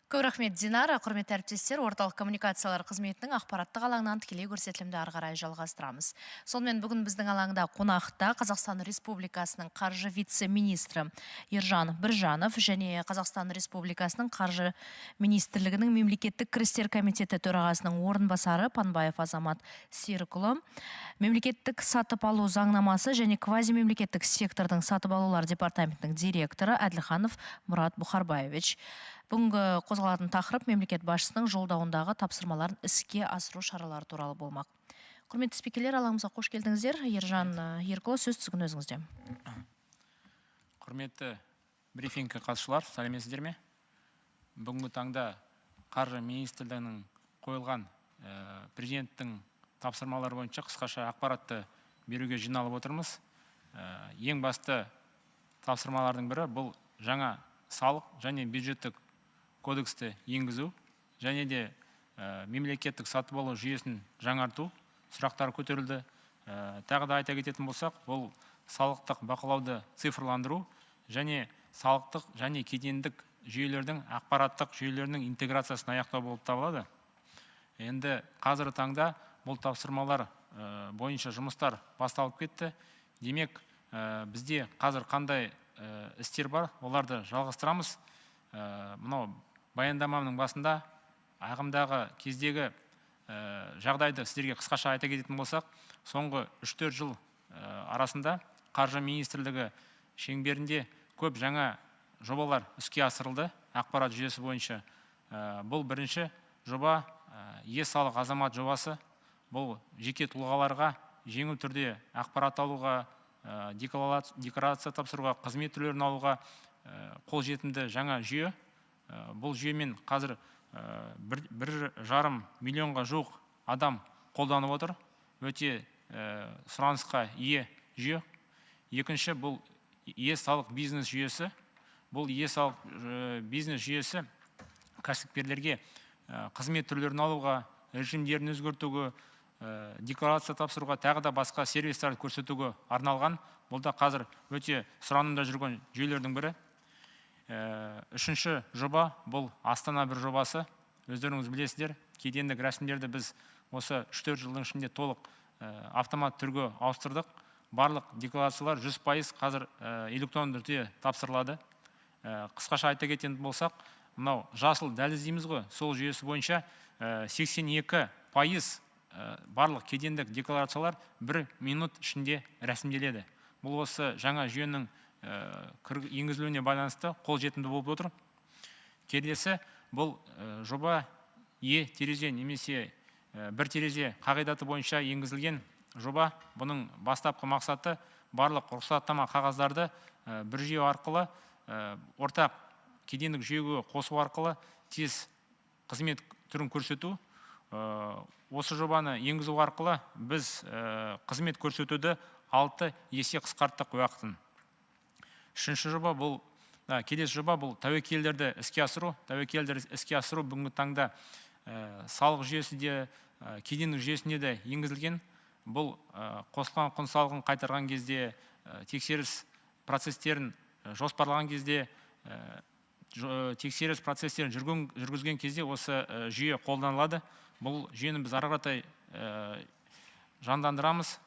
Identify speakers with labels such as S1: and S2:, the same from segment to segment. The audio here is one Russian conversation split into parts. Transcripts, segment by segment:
S1: Көп рахмет, Динара. Құрметті әріптестер, орталық коммуникациялар қызметінің ақпараттық алаңынан тікелей көрсетілімді ары қарай жалғастырамыз. Сонымен бүгін біздің алаңда қонақта Қазақстан Республикасының қаржы вице-министрі Ержан Біржанов және Қазақстан Республикасының қаржы министрлігінің мемлекеттік кірістер комитеті төрағасының орынбасары Панбаев Азамат Серікұлы, мемлекеттік сатып алу заңнамасы және квазимемлекеттік сектордың сатып алулар департаментінің директоры Әділханов Мұрат Бұхарбаевич. Бүгінгі қозғалатын тақырып мемлекет басшысының жолдауындағы тапсырмаларын іске асыру шаралары туралы болмақ. Құрметті спикерлер, алаңымызға қош келдіңіздер. Ержан Еркұлы, сөз тізгін өзіңізде.
S2: Құрметті брифингке қатысушылар, сәлеметсіздер ме? Бүгінгі таңда қаржы министрлігінің қойылған президенттің тапсырмалары бойынша қысқаша ақпаратты беруге жиналып отырмыз. Ең басты тапсырмалардың бірі бұл жаңа салық және бюджеттік кодексті енгізу және де мемлекеттік сатып алу жүйесін жаңарту сұрақтар көтерілді. Тағы да айта кететін болсақ, бұл салықтық бақылауды цифрландыру және салықтық және кедендік жүйелердің ақпараттық жүйелерінің интеграциясын аяқтау болып табылады. Енді қазіргі таңда бұл тапсырмалар бойынша жұмыстар басталып кетті. Демек, бізде қазір қандай істер бар, оларды жалғастырамыз. Мынау баяндамамның басында ағымдағы кездегі жағдайды сіздерге қысқаша айта кететін болсақ, соңғы 3-4 жыл арасында қаржы министрлігі шеңберінде көп жаңа жобалар іске асырылды ақпарат жүйесі бойынша. Бұл бірінші жоба е-салық азамат жобасы. Бұл жеке тұлғаларға жеңіл түрде ақпарат алуға, декларация тапсыруға, қызмет түрлерін алуға қолжетімді жаңа жүйе. Бұл жүйемен қазір 1,5 миллионға жуық адам қолданып отыр. Өте сұранысқа ие жүйе. Екінші, бұл е-салық бизнес жүйесі. Бұл е-салық бизнес жүйесі кәсіпкерлерге қызмет түрлерін алуға, режимдерін өзгертуге, декларация тапсыруға, тағы да басқа сервистарды көрсетуге арналған. Бұл да қазір өте сұранымда жүрген жүйелердің бірі. Үшінші жоба бұл Астана бір жобасы. Өздеріңіз білесіздер, кедендік рәсімдерді біз осы 3-4 жылдың ішінде толық автомат түрге ауыстырдық. Барлық декларациялар 100% қазір электронды түрде тапсырылады. Қысқаша айта кететін болсақ, мынау жасыл дәліз дейміз ғой, сол жүйесі бойынша 82% барлық кедендік декларациялар 1 минут ішінде рәсімделеді. Бұл осы жаңа жүйенің енгізілуіне байланысты қолжетімді болып отыр. Келесі, бұл жоба е-терезе немесе бір терезе қағидаты бойынша енгізілген жоба. Бұның бастапқы мақсаты барлық рұқсаттама қағаздарды бір жүйе арқылы ортақ кедендік жүйеге қосу арқылы тез қызмет түрін көрсету. Осы жобаны енгізу арқылы біз қызмет көрсетуді 6 есе қысқарттық уақытын. Үшінші жоба бұл, келесі жоба бұл тәуекелдерді іске асыру. Тәуекелдерді іске асыру бүгінгі таңда салық жүйесінде, кедендік жүйесінде де енгізілген. Бұл қосылған құн салығын қайтарған кезде, тексеріс процестерін жоспарлаған кезде, тексеріс процестерін жүргізген кезде осы жүйе қолданылады. Бұл жүйені біз ары қаратай жандандырамыз.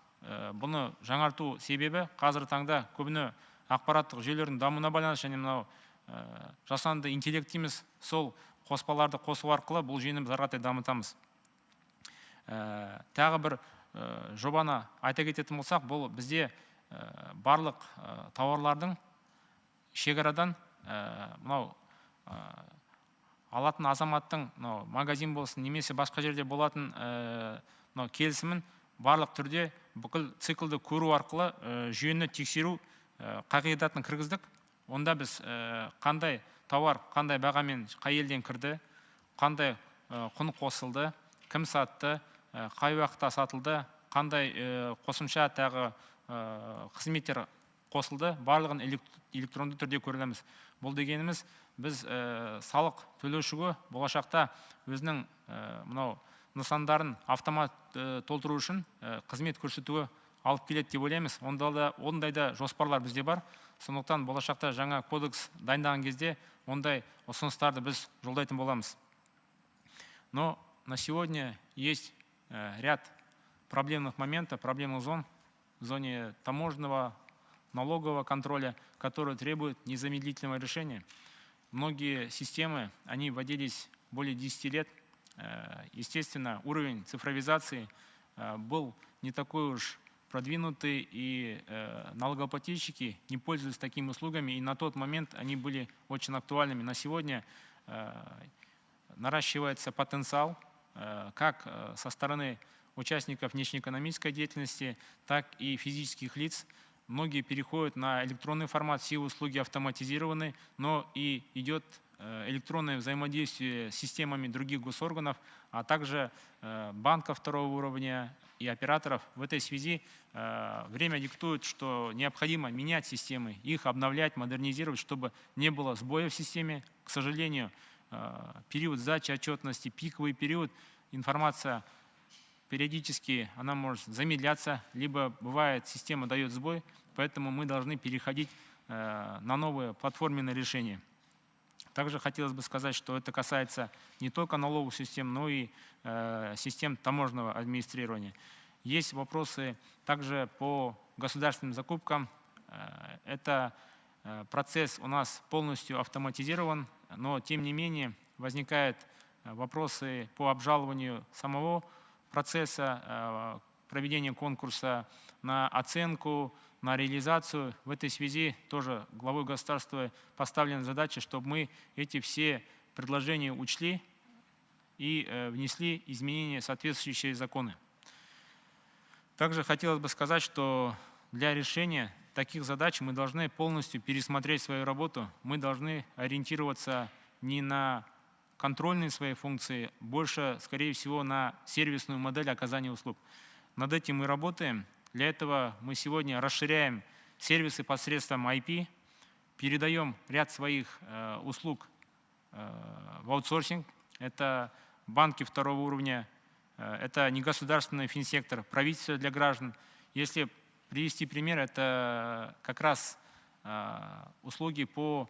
S2: Бұны жаңарту себебі қазіргі таңда көбіне ақпараттық жүйелердің дамуына байланысты және мынау жасанды интеллект дейміз, сол қоспаларды қосу арқылы бұл жүйені біз ары қаратай дамытамыз. Тағы бір жобаны айта кететін болсақ, бұл бізде барлық тауарлардың шекарадан мынау алатын азаматтың магазин болсын, немесе басқа жерде болатын келісімін барлық түрде бүкіл циклды көру арқылы жүйені тексеру қағидатын кіргіздік. Онда біз қандай тауар, қандай бағамен қай елден кірді, қандай құн қосылды, кім сатты, қай уақытта сатылды, қандай қосымша тағы қызметтер қосылды, барлығын электронды түрде көреміз. Бұл дегеніміз, біз салық төлеушіге болашақта өзінің мынау нысандарын автомат толтыру үшін қызмет көрсетуге алып келеді деп ойлаймыз. Ондай да жоспарлар бізде бар. Сондықтан болашақта жаңа кодекс дайындаған кезде ондай ұсыныстарды біз жолдайтын боламыз. Но на сегодня есть ряд проблемных моментов, проблемных зон в зоне таможенного, налогового контроля, которые требуют незамедлительного решения. Многие системы, они вводились более 10 лет. Естественно, уровень цифровизации был не такой уж продвинутый, и налогоплательщики не пользовались такими услугами, и на тот момент они были очень актуальными. На сегодня наращивается потенциал как со стороны участников внешнеэкономической деятельности, так и физических лиц. Многие переходят на электронный формат, все услуги автоматизированы, но и идет электронное взаимодействие с системами других госорганов, а также банков второго уровня и операторов. В этой связи время диктует, что необходимо менять системы, их обновлять, модернизировать, чтобы не было сбоев в системе. К сожалению, период сдачи отчетности, пиковый период, информация периодически она может замедляться, либо бывает система дает сбой, поэтому мы должны переходить на новые платформенные решения. Также хотелось бы сказать, что это касается не только налоговых систем, но и систем таможенного администрирования. Есть вопросы также по государственным закупкам. Это процесс у нас полностью автоматизирован, но тем не менее возникают вопросы по обжалованию самого процесса проведения конкурса, на оценку, на реализацию. В этой связи тоже главой государства поставлена задача, чтобы мы эти все предложения учли и внесли изменения в соответствующие законы. Также хотелось бы сказать, что для решения таких задач мы должны полностью пересмотреть свою работу. Мы должны ориентироваться не на контрольные свои функции, больше, скорее всего, на сервисную модель оказания услуг. Над этим мы работаем. Для этого мы сегодня расширяем сервисы посредством IP, передаем ряд своих услуг в аутсорсинг. Это банки второго уровня, это негосударственный финсектор, правительство для граждан. Если привести пример, это как раз услуги по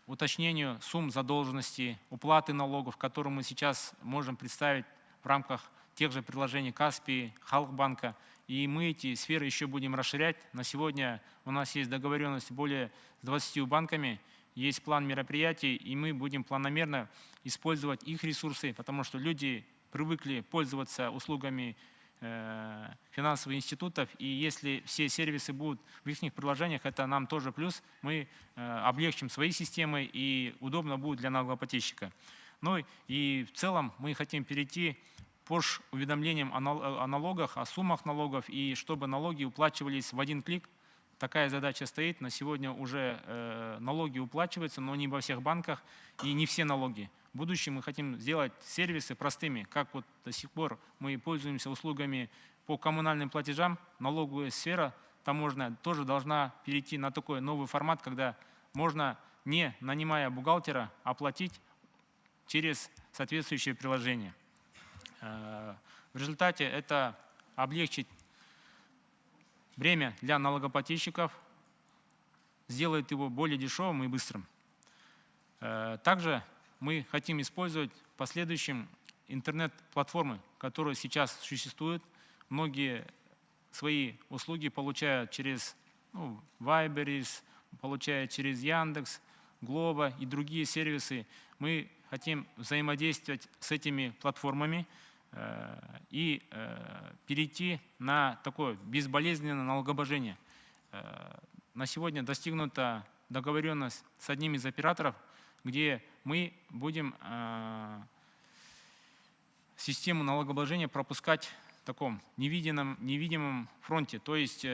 S2: уточнению сумм задолженности, уплаты налогов, которые мы сейчас можем представить в рамках тех же приложений Каспий, Халкбанка. И мы эти сферы еще будем расширять. На сегодня у нас есть договоренность более 20 банками, есть план мероприятий, и мы будем планомерно использовать их ресурсы, потому что люди привыкли пользоваться услугами финансовых институтов, и если все сервисы будут в их приложениях, это нам тоже плюс, мы облегчим свои системы и удобно будет для налогоплательщика. Ну и в целом мы хотим перейти push-уведомлением о налогах, о суммах налогов, и чтобы налоги уплачивались в один клик. Такая задача стоит. На сегодня уже налоги уплачиваются, но не во всех банках и не все налоги. В будущем мы хотим сделать сервисы простыми, как вот до сих пор мы пользуемся услугами по коммунальным платежам. Налоговая сфера таможенная тоже должна перейти на такой новый формат, когда можно, не нанимая бухгалтера, оплатить через соответствующее приложение. В результате это облегчит время для налогоплательщиков, сделает его более дешевым и быстрым. Также мы хотим использовать в последующем интернет-платформы, которые сейчас существуют. Многие свои услуги получают через Вайберис, получают через Яндекс, Глоба и другие сервисы. Мы хотим взаимодействовать с этими платформами и перейти на такое безболезненное налогообложение. На сегодня достигнута договоренность с одним из операторов, где мы будем систему налогообложения пропускать в таком невидимом фронте. То есть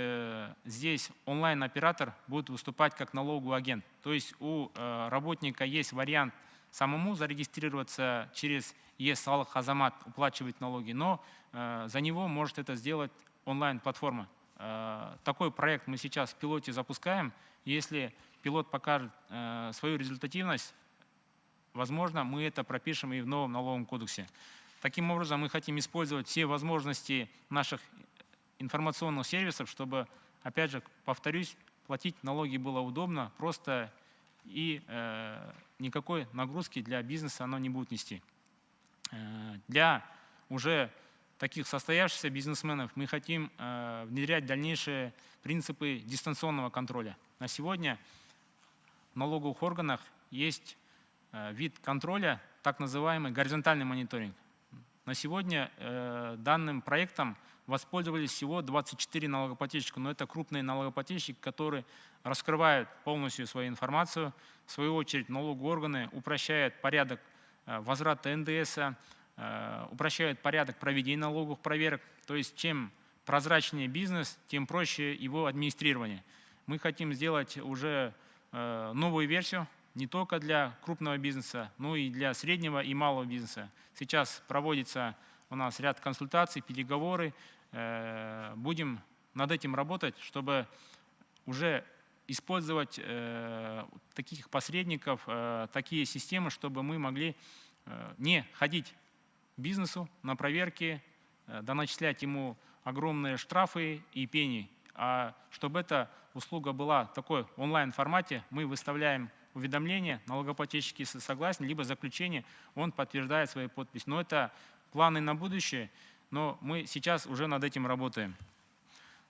S2: здесь онлайн-оператор будет выступать как налоговый агент. То есть у работника есть вариант самому зарегистрироваться через ЕС-Салық Азамат, уплачивать налоги, но за него может это сделать онлайн-платформа. Такой проект мы сейчас в пилоте запускаем. Если пилот покажет свою результативность, возможно, мы это пропишем и в новом налоговом кодексе. Таким образом, мы хотим использовать все возможности наших информационных сервисов, чтобы, опять же, повторюсь, платить налоги было удобно, просто и никакой нагрузки для бизнеса оно не будет нести. Для уже таких состоявшихся бизнесменов мы хотим внедрять дальнейшие принципы дистанционного контроля. На сегодня в налоговых органах есть вид контроля, так называемый горизонтальный мониторинг. На сегодня данным проектом воспользовались всего 24 налогоплательщика, но это крупные налогоплательщики, которые раскрывают полностью свою информацию. В свою очередь налоговые органы упрощают порядок возврата НДС, упрощают порядок проведения налоговых проверок. То есть чем прозрачнее бизнес, тем проще его администрирование. Мы хотим сделать уже новую версию, не только для крупного бизнеса, но и для среднего и малого бизнеса. Сейчас проводится у нас ряд консультаций, переговоры. Будем над этим работать, чтобы уже использовать таких посредников, такие системы, чтобы мы могли не ходить к бизнесу на проверки, доначислять ему огромные штрафы и пени, а чтобы эта услуга была в такой онлайн-формате, мы выставляем уведомление, налогоплательщики согласны, либо заключение, он подтверждает свою подпись. Но это планы на будущее, но мы сейчас уже над этим работаем.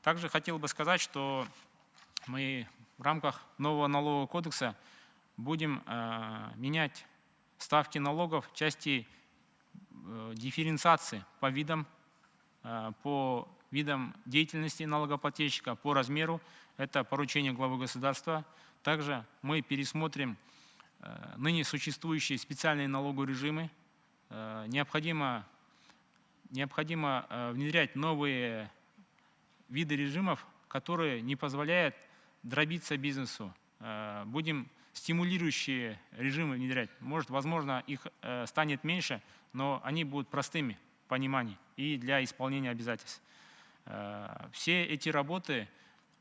S2: Также хотел бы сказать, что мы в рамках нового налогового кодекса будем менять ставки налогов в части дифференциации по видам деятельности налогоплательщика, по размеру. Это поручение главы государства. Также мы пересмотрим ныне существующие специальные налоговые режимы. Необходимо внедрять новые виды режимов, которые не позволяют дробиться бизнесу. Будем стимулирующие режимы внедрять. Может, возможно, их станет меньше, но они будут простыми в понимании и для исполнения обязательств. Все эти работы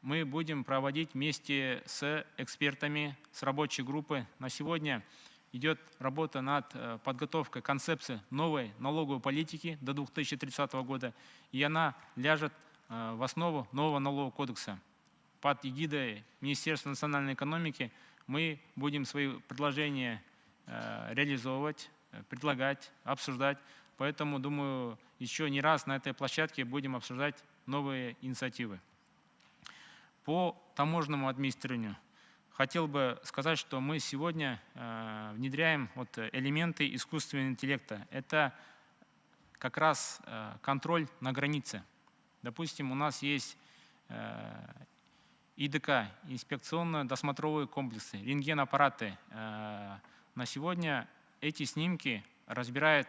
S2: мы будем проводить вместе с экспертами, с рабочей группы. На сегодня идет работа над подготовкой концепции новой налоговой политики до 2030 года, и она ляжет в основу нового налогового кодекса. Под эгидой Министерства национальной экономики мы будем свои предложения реализовывать, предлагать, обсуждать. Поэтому, думаю, еще не раз на этой площадке будем обсуждать новые инициативы. По таможенному администрированию хотел бы сказать, что мы сегодня внедряем элементы искусственного интеллекта. Это как раз контроль на границе. Допустим, у нас есть ИДК, инспекционно-досмотровые комплексы, рентген-аппараты. На сегодня эти снимки разбирает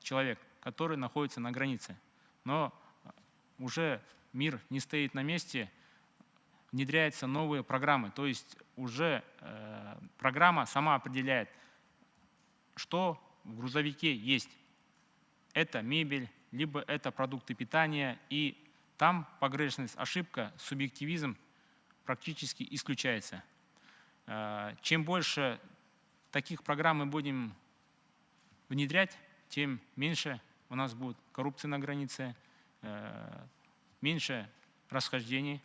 S2: человек, который находится на границе. Но уже мир не стоит на месте, внедряются новые программы. То есть уже программа сама определяет, что в грузовике есть. Это мебель, либо это продукты питания. И там погрешность, ошибка, субъективизм практически исключается. Чем больше таких программ мы будем внедрять, тем меньше у нас будет коррупции на границе, меньше расхождений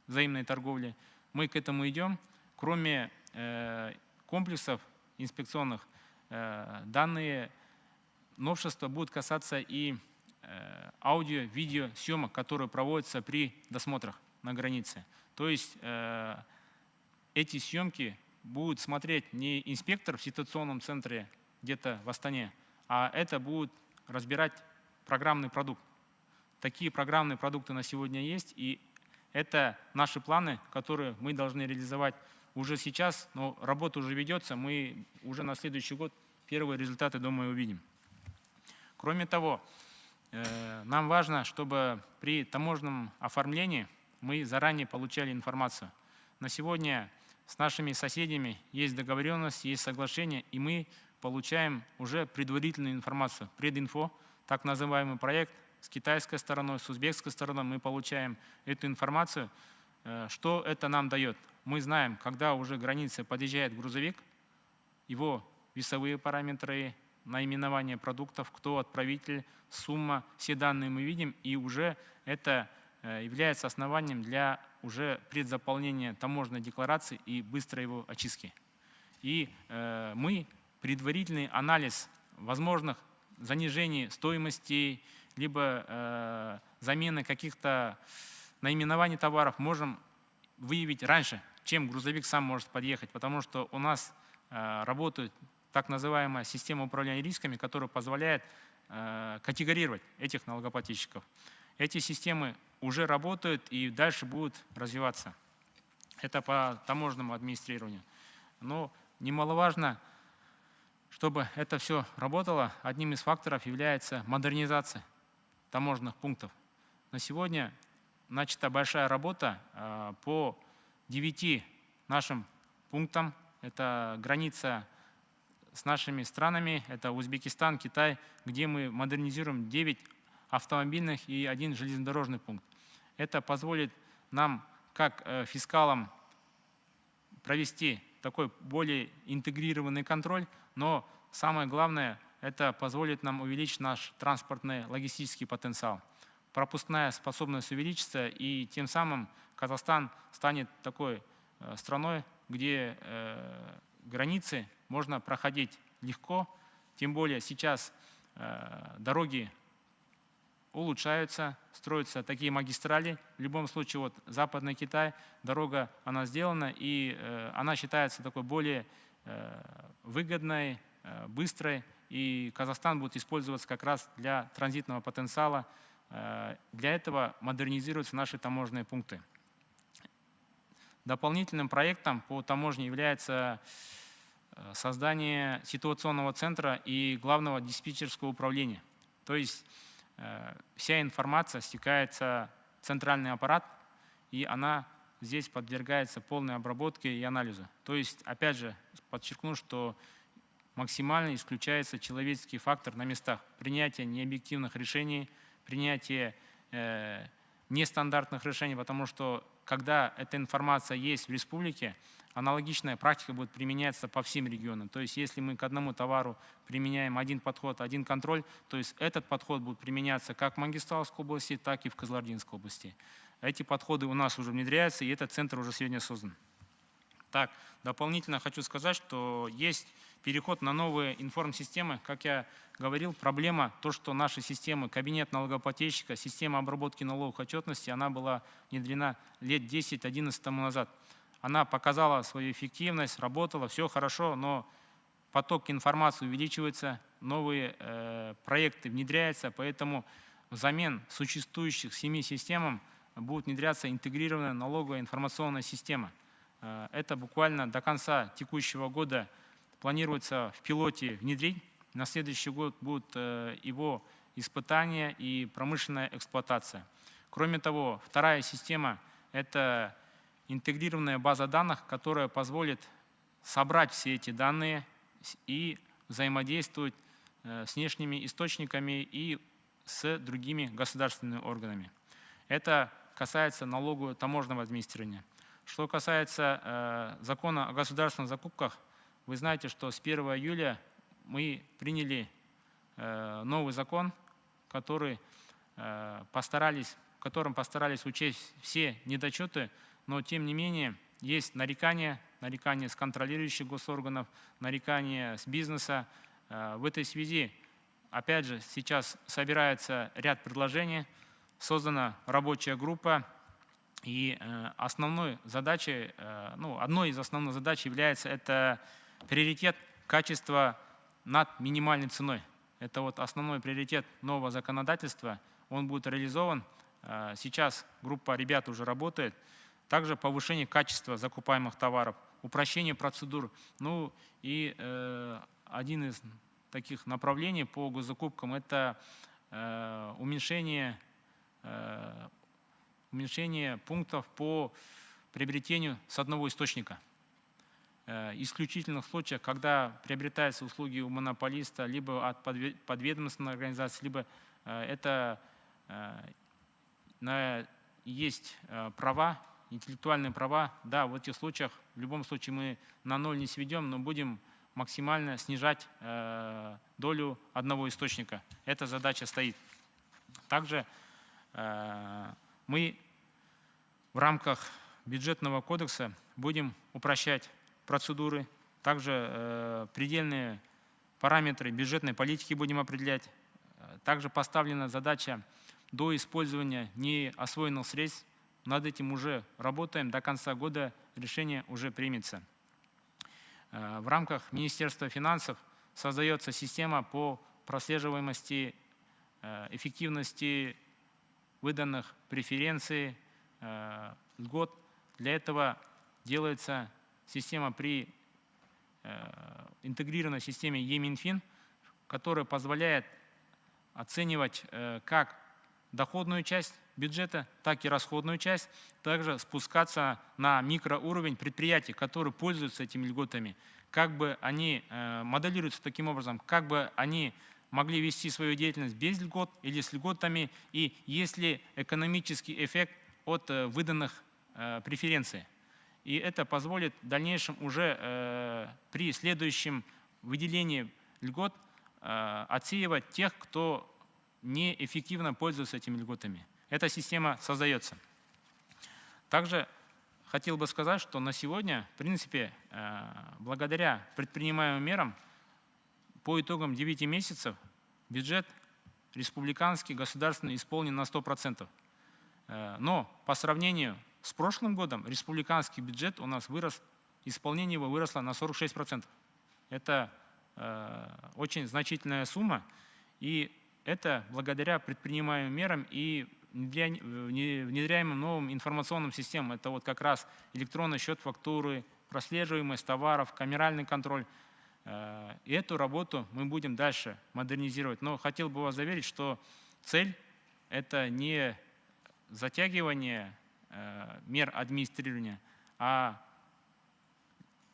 S2: взаимной торговли. Мы к этому идем. Кроме комплексов инспекционных, данные новшества будут касаться и аудио-видео съемок, которые проводятся при досмотрах на границе. То есть эти съемки будут смотреть не инспектор в ситуационном центре где-то в Астане, а это будет разбирать программный продукт. Такие программные продукты на сегодня есть, и это наши планы, которые мы должны реализовать уже сейчас, но работа уже ведется, мы уже на следующий год первые результаты, думаю, увидим. Кроме того, нам важно, чтобы при таможенном оформлении мы заранее получали информацию. На сегодня с нашими соседями есть договоренность, есть соглашение, и мы получаем уже предварительную информацию, прединфо, так называемый проект. С китайской стороной, с узбекской стороной мы получаем эту информацию. Что это нам дает? Мы знаем, когда уже граница подъезжает грузовик, его весовые параметры, наименование продуктов, кто отправитель, сумма, все данные мы видим, и уже это является основанием для уже предзаполнение таможенной декларации и быстрой его очистки. И мы предварительный анализ возможных занижений стоимости, либо замены каких-то наименований товаров можем выявить раньше, чем грузовик сам может подъехать, потому что у нас работает так называемая система управления рисками, которая позволяет категорировать этих налогоплательщиков. Эти системы уже работают и дальше будут развиваться. Это по таможенному администрированию. Но немаловажно, чтобы это все работало, одним из факторов является модернизация таможенных пунктов. На сегодня начата большая работа по 9 нашим пунктам. Это граница с нашими странами, это Узбекистан, Китай, где мы модернизируем 9 автомобильных и 1 железнодорожный пункт. Это позволит нам, как фискалам, провести такой более интегрированный контроль, но самое главное, это позволит нам увеличить наш транспортный логистический потенциал. Пропускная способность увеличится, и тем самым Казахстан станет такой страной, где границы можно проходить легко, тем более сейчас дороги улучшаются, строятся такие магистрали. В любом случае, вот Западный Китай, дорога, она сделана, и она считается такой более выгодной, быстрой, и Казахстан будет использоваться как раз для транзитного потенциала. Для этого модернизируются наши таможенные пункты. Дополнительным проектом по таможне является создание ситуационного центра и главного диспетчерского управления. То есть вся информация стекается в центральный аппарат, и она здесь подвергается полной обработке и анализу. То есть, опять же, подчеркну, что максимально исключается человеческий фактор на местах принятия необъективных решений, принятия нестандартных решений, потому что когда эта информация есть в республике, аналогичная практика будет применяться по всем регионам. То есть если мы к одному товару применяем один подход, один контроль, то есть этот подход будет применяться как в Мангистауской области, так и в Кызылординской области. Эти подходы у нас уже внедряются, и этот центр уже сегодня создан. Так, дополнительно хочу сказать, что есть переход на новые информсистемы. Как я говорил, проблема, то, что наши системы, кабинет налогоплательщика, система обработки налоговых отчетности, она была внедрена лет 10-11 тому назад. Она показала свою эффективность, работала, все хорошо, но поток информации увеличивается, новые проекты внедряются, поэтому взамен существующих 7 системам будет внедряться интегрированная налоговая информационная система. Это буквально до конца текущего года планируется в пилоте внедрить. На следующий год будут его испытания и промышленная эксплуатация. Кроме того, вторая система – это интегрированная база данных, которая позволит собрать все эти данные и взаимодействовать с внешними источниками и с другими государственными органами. Это касается налогового таможенного администрирования. Что касается закона о государственных закупках, вы знаете, что с 1 июля мы приняли новый закон, в котором постарались учесть все недочеты, но тем не менее есть нарекания с контролирующих госорганов, нарекания с бизнеса. В этой связи, опять же, сейчас собирается ряд предложений, создана рабочая группа, и одной из основных задач является это приоритет качества над минимальной ценой. Это вот основной приоритет нового законодательства, он будет реализован. Сейчас группа ребят уже работает. Также повышение качества закупаемых товаров, упрощение процедур. Ну и один из таких направлений по госзакупкам – это уменьшение пунктов по приобретению с одного источника. Исключительных случаях, когда приобретаются услуги у монополиста, либо от подведомственной организации, либо это есть права, интеллектуальные права. Да, в этих случаях в любом случае мы на ноль не сведем, но будем максимально снижать долю одного источника. Эта задача стоит. Также мы в рамках бюджетного кодекса будем упрощать процедуры, также предельные параметры бюджетной политики будем определять. Также поставлена задача до использования неосвоенных средств. Над этим уже работаем. До конца года решение уже примется. В рамках Министерства финансов создается система по прослеживаемости эффективности выданных преференций, льгот. Для этого делается система при интегрированной системе Е-Минфин, которая позволяет оценивать как доходную часть бюджета, так и расходную часть, также спускаться на микроуровень предприятий, которые пользуются этими льготами, как бы они моделируются таким образом, как бы они могли вести свою деятельность без льгот или с льготами, и есть ли экономический эффект от выданных преференций. И это позволит в дальнейшем уже при следующем выделении льгот отсеивать тех, кто неэффективно пользуется этими льготами. Эта система создается. Также хотел бы сказать, что на сегодня, в принципе, благодаря предпринимаемым мерам, по итогам 9 месяцев бюджет республиканский, государственный исполнен на 100%. Но по сравнению с прошлым годом республиканский бюджет у нас вырос, исполнение его выросло на 46%. Это очень значительная сумма, и это благодаря предпринимаемым мерам и внедряемым новым информационным системам. Это вот как раз электронный счет фактуры, прослеживаемость товаров, камеральный контроль. И эту работу мы будем дальше модернизировать. Но хотел бы вас заверить, что цель – это не затягивание мер администрирования, а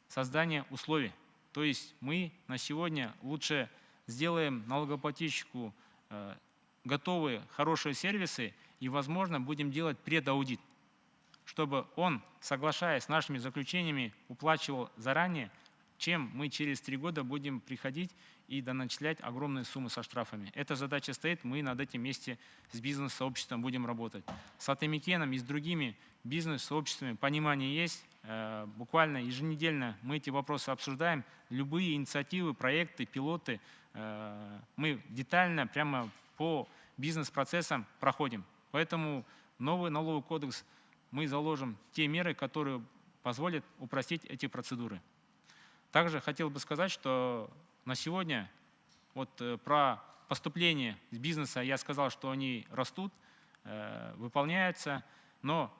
S2: создание условий. То есть мы на сегодня лучше сделаем налогоплательщику готовые, хорошие сервисы и, возможно, будем делать предаудит, чтобы он, соглашаясь с нашими заключениями, уплачивал заранее, чем мы через 3 года будем приходить и доначислять огромные суммы со штрафами. Эта задача стоит, мы над этим вместе с бизнес-сообществом будем работать. С Атамекеном и с другими бизнес-сообществами понимание есть. Буквально еженедельно мы эти вопросы обсуждаем. Любые инициативы, проекты, пилоты мы детально прямо по бизнес-процессам проходим. Поэтому новый налоговый кодекс мы заложим те меры, которые позволят упростить эти процедуры. Также хотел бы сказать, что на сегодня вот про поступление из бизнеса я сказал, что они растут, выполняются, но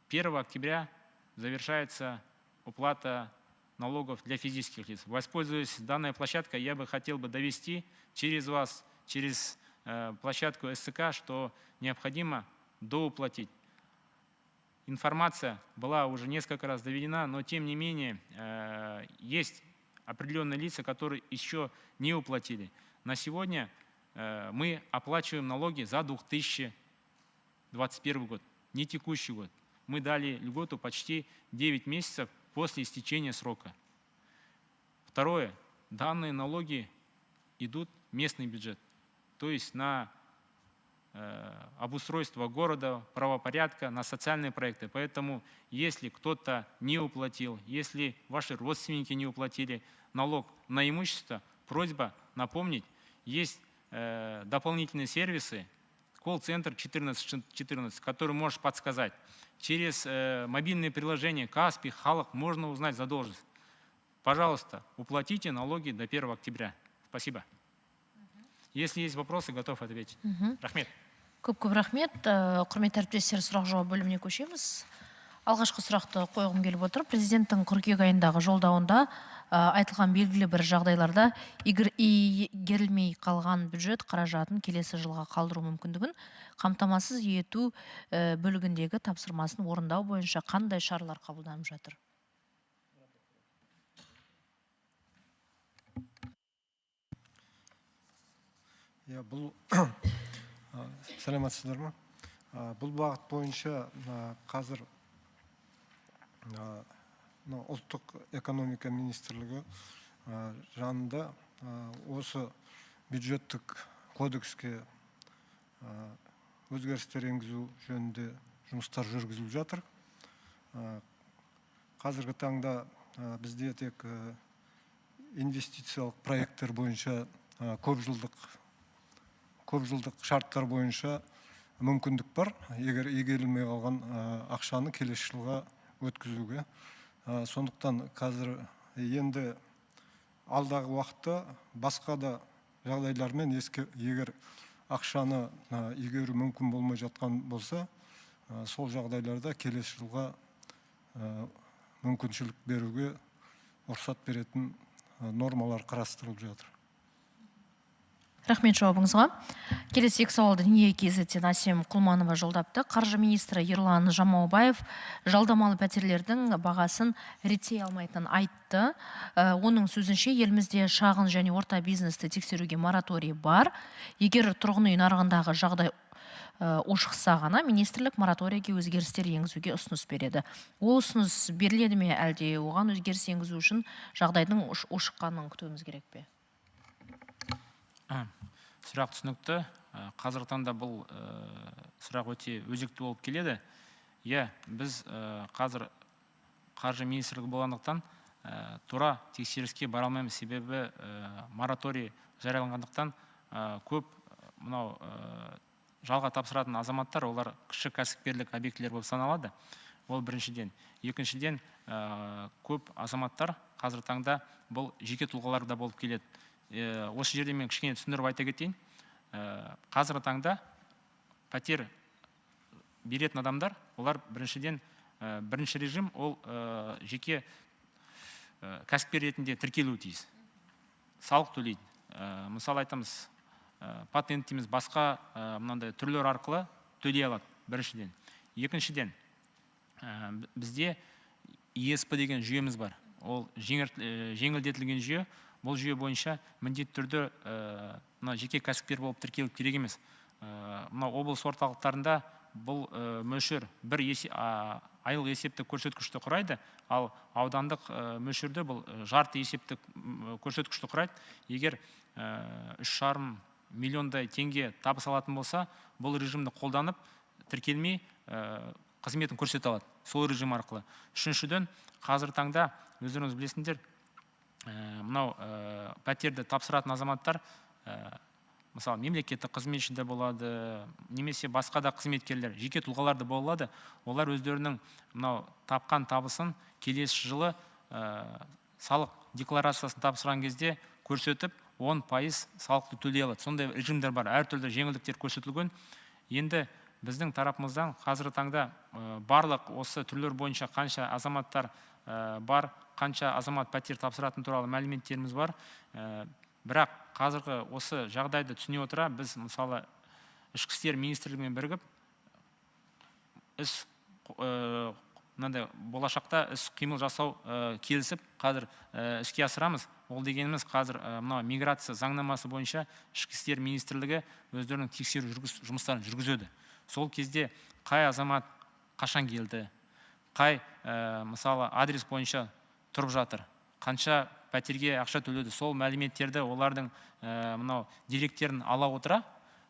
S2: 1 октября завершается уплата налогов для физических лиц. Воспользуясь данной площадкой, я бы хотел довести через вас, через площадку СЦК, что необходимо доуплатить. Информация была уже несколько раз доведена, но тем не менее есть определенные лица, которые еще не уплатили. На сегодня мы оплачиваем налоги за 2021 год, не текущий год. Мы дали льготу почти 9 месяцев после истечения срока. Второе. Данные налоги идут в местный бюджет, то есть на обустройство города, правопорядка, на социальные проекты. Поэтому, если кто-то не уплатил, если ваши родственники не уплатили налог на имущество, просьба напомнить, есть дополнительные сервисы, колл-центр 1414, который может подсказать. Через мобильные приложения Каспи, Халық можно узнать задолженность. Пожалуйста, уплатите налоги до 1 октября. Спасибо. Если есть вопросы, готов ответить. Рахмет.
S1: Көп рахмет. Құрметті әріптестер, сұрақ-жауап бөліміне көшеміз. Алғашқы сұрақты қойғым келіп отыр. Президенттің қыркүйек айындағы жолдауында айтылған белгілі бір жағдайларда игерілмей қалған бюджет қаражатын келесі жылға қалдыру мүмкіндігін қамтамасыз ету бөлігіндегі тапсырмасын орындау бойынша қандай шаралар қабылданып жатыр?
S3: Бұл сәлеметсіздер ме? Бұл бағыт бойынша қазір ұлттық экономика министрлігі жанында осы бюджеттік кодекске өзгерістер енгізу жөнінде жұмыстар жүргізіліп жатыр. қазіргі таңда бізде тек инвестициялық проекттер бойынша көп жылдық шарттар бойынша мүмкіндік бар, егер игерілмей қалған ақшаны келесі жылға өткізуге. Сондықтан қазір енді алдағы уақытта басқа да жағдайлармен егер ақшаны игеру мүмкін болмай жатқан болса, сол жағдайларда келесі жылға мүмкіншілік беруге рұқсат беретін нормалар қарастырылып жатыр.
S1: Рахмет жауабыңызға. Келесі екі сауалды не кезеттен Асем Құлманова жолдапты. Қаржы министрі Ерлан Жамаубаев жалдамалы пәтерлердің бағасын реттей алмайтынын айтты. Оның сөзінше елімізде шағын және орта бизнесті тексеруге мораторий бар. Егер тұрғын үй нарығындағы жағдай ушықса ғана министрлік мораторийге өзгерістер енгізуге ұсыныс береді. Ол ұсыныс беріледі ме, әлде оған өзгеріс енгізу үшін жағдайдың ушыққанын күтуіміз керек пе?
S2: Сұрақ түсінікті. Қазіргі таңда бұл сұрақ өте өзекті болып келеді. Біз қазір қаржы министрлігі болғандықтан тура тексеріске бара алмаймыз, себебі мораторий жарияланғандықтан көп мынау жалға тапсыратын азаматтар, олар кіші кәсіпкерлік объектілер болып саналады. Ол біріншіден. Екіншіден, көп азаматтар қазіргі таңда бұл жеке тұлғаларда болып келеді. Осы жерде мен кішкене түсіндіріп айта кетейін. Қазіргі таңда пәтер беретін адамдар, олар бірінші режим, ол жеке кәсіпкер ретінде тіркелуі тиіс. Салық төлейді. Мысалы айтамыз, патент дейміз, басқа мынандай түрлер арқылы төлей алады, біріншіден. Екіншіден, бізде ЕСП деген жүйеміз бар. Ол жеңілдетілген жүйе. Бұл жүйе бойынша міндетті түрде жеке кәсіпкер болып тіркелу керек емес. Облыс орталықтарында бұл мөлшер бір айлық есептік көрсеткішті құрайды, ал аудандық мөлшерде бұл жарты есептік көрсеткішті құрайды. Егер 3,5 миллиондай теңге табыс алатын болса, бұл режимді қолданып тіркелмей қызметін көрсете алады, сол режим арқылы. Үшіншіден, қазір таңда өздеріңіз білесіңдер, мынау пәтерді тапсыратын азаматтар, мысалы мемлекеттік қызметші де болады, немесе басқа да қызметкерлер, жеке тұлғалар да болады. Олар өздерінің мынау тапқан табысын келесі жылы салық декларациясын тапсырған кезде көрсетіп, 10% салықты төлей алады. Сондай режимдер бар, әртүрлі жеңілдіктер көрсетілген. Енді біздің тарапымыздан қазіргі таңда барлық осы түрлер бойынша қанша азаматтар бар, қанша азамат пәтер тапсыратын туралы мәліметтеріміз бар. Бірақ қазіргі осы жағдайды түсіне отыра, біз мысалы ішкі істер министрлігімен бірігіп, болашақта іс қимыл жасау келісіп, қазір іске асырамыз. Ол дегеніміз қазір миграция заңнамасы бойынша ішкі істер министрлігі өздерінің тексеру жұмыстарын жүргізеді. Сол кезде қай азамат қашан келді, қай мысалы адрес бойынша тұрып жатыр, қанша пәтерге ақша төледі, сол мәліметтерді олардың деректерін ала отыра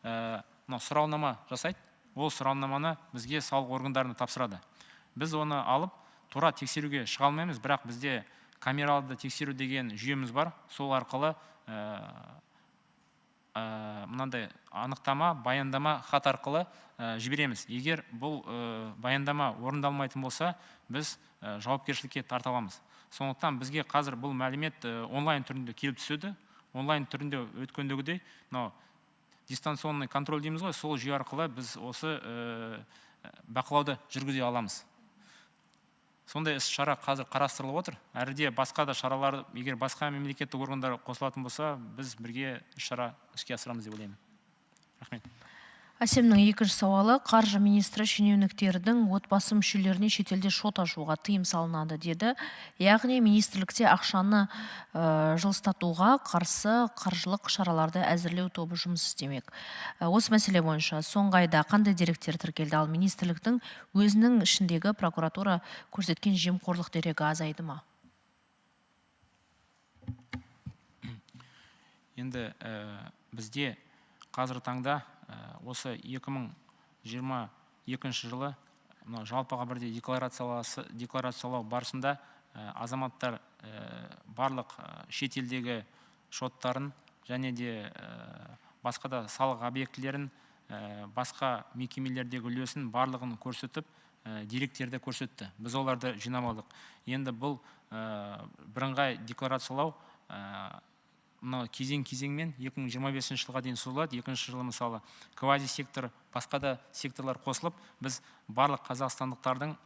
S2: сұрауынама жасайды. Ол сұрауынаманы бізге салық органдарына тапсырады. Біз оны алып, тура тексеруге шыға алмаймыз, бірақ бізде камералды тексеру деген жүйеміз бар. Сол арқылы мынандай анықтама, баяндама хат арқылы жібереміз. Егер бұл баяндама орындалмайтын болса, біз жауапкершілікке тарта аламыз. Сондықтан бізге қазір бұл мәлімет онлайн түрінде келіп түседі. Онлайн түрінде өткендегідей, дистанционный контроль дейміз ғой, сол жүйе арқылы біз осы бақылауды жүргізе аламыз. Сондай іс-шара қазір қарастырылып отыр. Әріде басқа да шаралар, егер басқа мемлекеттік органдар қосылатын болса, біз бірге іс-шара іске асырамыз деп ойлаймын. Рахмет.
S1: Асемнің екінші сауалы, қаржы министрі шенеуніктердің отбасы мүшелеріне шетелде шот ашуға тыйым салынады деді. Яғни министрлікте ақшаны жылыстатуға қарсы қаржылық шараларды әзірлеу тобы жұмыс істемек. Осы мәселе бойынша соңғы айда қандай деректер тіркелді, ал министрліктің өзінің ішіндегі прокуратура көрсеткен жемқорлық дерегі азайды ма?
S2: Енді бізде қазір таңда осы 2022 жылы жалпыға бірдей декларациялау барысында азаматтар барлық шетелдегі шоттарын және де басқа да салық объектілерін, басқа мекемелердегі үлесін барлығын көрсетіп, деректерді көрсетті. Біз оларды жинап алдық. Енді бұл бірыңғай декларациялау кезең-кезеңмен 2025 жылға дейін созылады. Екінші жылы мысалы квази сектор, басқа да секторлар қосылып, біз барлық қазақстандықтардың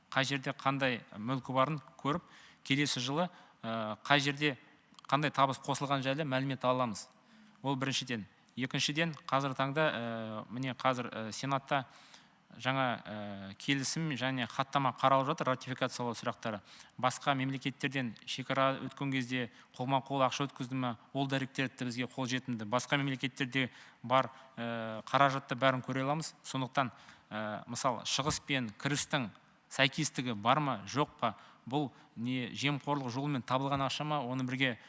S2: қай жерде қандай мүлкі барын көріп, келесі жылы қай жерде қандай табыс қосылған жайлы мәлімет аламыз. Ол біріншіден. Екіншіден, қазір таңда міне қазір Сенатта жаңа келісім және хаттама қаралып жатыр, ратификациялау сұрақтары. Басқа мемлекеттерден шекара өткен кезде қолма-қол ақша өткізді ме, ол деректерді бізге қолжетімді. Басқа мемлекеттерде бар қаражатты бәрін көре аламыз. Сондықтан мысалы шығыс пен кірістің сәйкестігі бар ма, жоқ па, бұл не жемқорлық жолымен табылған ақша ма, оны бірге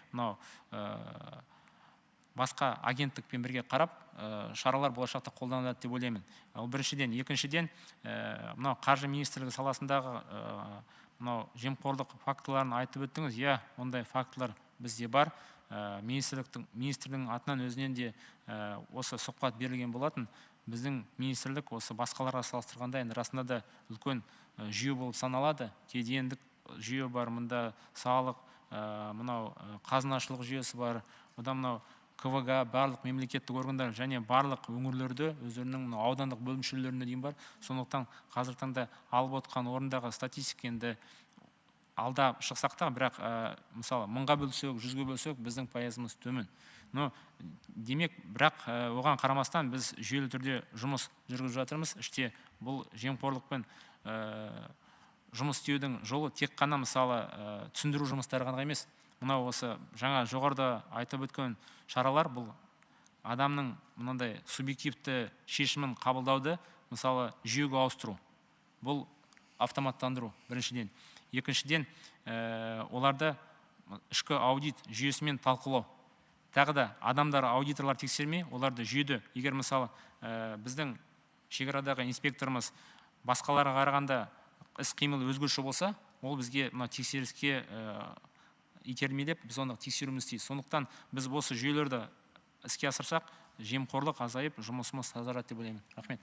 S2: басқа агенттікпен бірге қарап, шаралар болашақта қолданылады деп ойлаймын. Ол біріншіден. Екіншіден, қаржы министрлігі саласындағы жемқорлық фактыларын айтып өттіңіз. Иә, ондай фактылар бізде бар. Министрдің атынан өзінен де осы сұхбат берілген болатын. Біздің министрлік осы басқаларға салыстырғанда енді расында да үлкен жүйе болып саналады. Кедендік жүйе бар, мұнда салық, қазынашылық жүйесі бар, одан КВГ, барлық мемлекеттік органдар және барлық өңірлерде өздерінің аудандық бөлімшелерінде дейін бар. Сондықтан қазіргі таңда алып отқан орындағы статистика енді алдап шықсақ та, бірақ мысалы 1000-ға бөлсек, 100-ге бөлсек, біздің пайызымыз төмен. Демек, бірақ оған қарамастан біз жүйелі түрде жұмыс жүргізіп жатырмыз. Іште бұл жемқорлықпен жұмыс істеудің жолы тек қана мысалы түсіндіру жұмыстары ғана емес. Осы жаңа жоғарыда айтып өткен шаралар бұл адамның мынандай субъективті шешімін қабылдауды мысалы жүйеге ауыстыру. Бұл автоматтандыру біріншіден. Екіншіден, оларды ішкі аудит жүйесімен талқылау. Тағы да адамдар аудиторлар тексермей, оларды жүйеде, егер мысалы біздің шекарадағы инспекторымыз басқаларға қарағанда іс-қимыл өзгеше болса, ол бізге тексеріске итермелеп, біз оны тексеруіміз тиіс. Сондықтан біз осы жүйелерді іске асырсақ, жемқорлық азайып, жұмысымыз тазарады деп ойлаймын. Рахмет.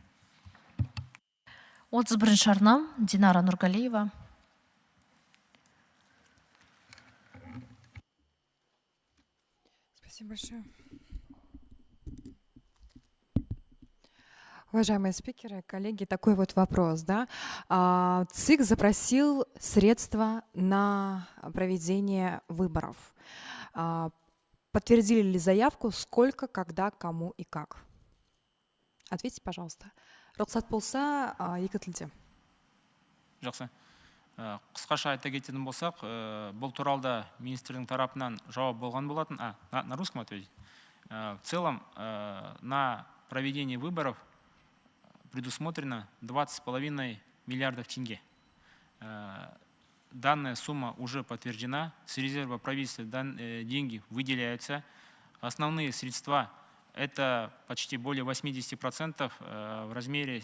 S1: 31-ші арна, Динара Нургалиева.
S4: Спасибо большое. Уважаемые спикеры, коллеги, такой вот вопрос. Да? ЦИК запросил средства на проведение выборов. Подтвердили ли заявку, сколько, когда, кому и как? Ответьте, пожалуйста. Рұқсат болса, екі тілде.
S2: Жақсы. Қысқаша айта кететін болсақ, бұл туралда министрдің тарапынан жауап болған болатын. На русском ответить. В целом, на проведение выборов предусмотрено 20,5 миллиардов тенге. Данная сумма уже подтверждена. С резерва правительства деньги выделяются. Основные средства – это почти более 80% в размере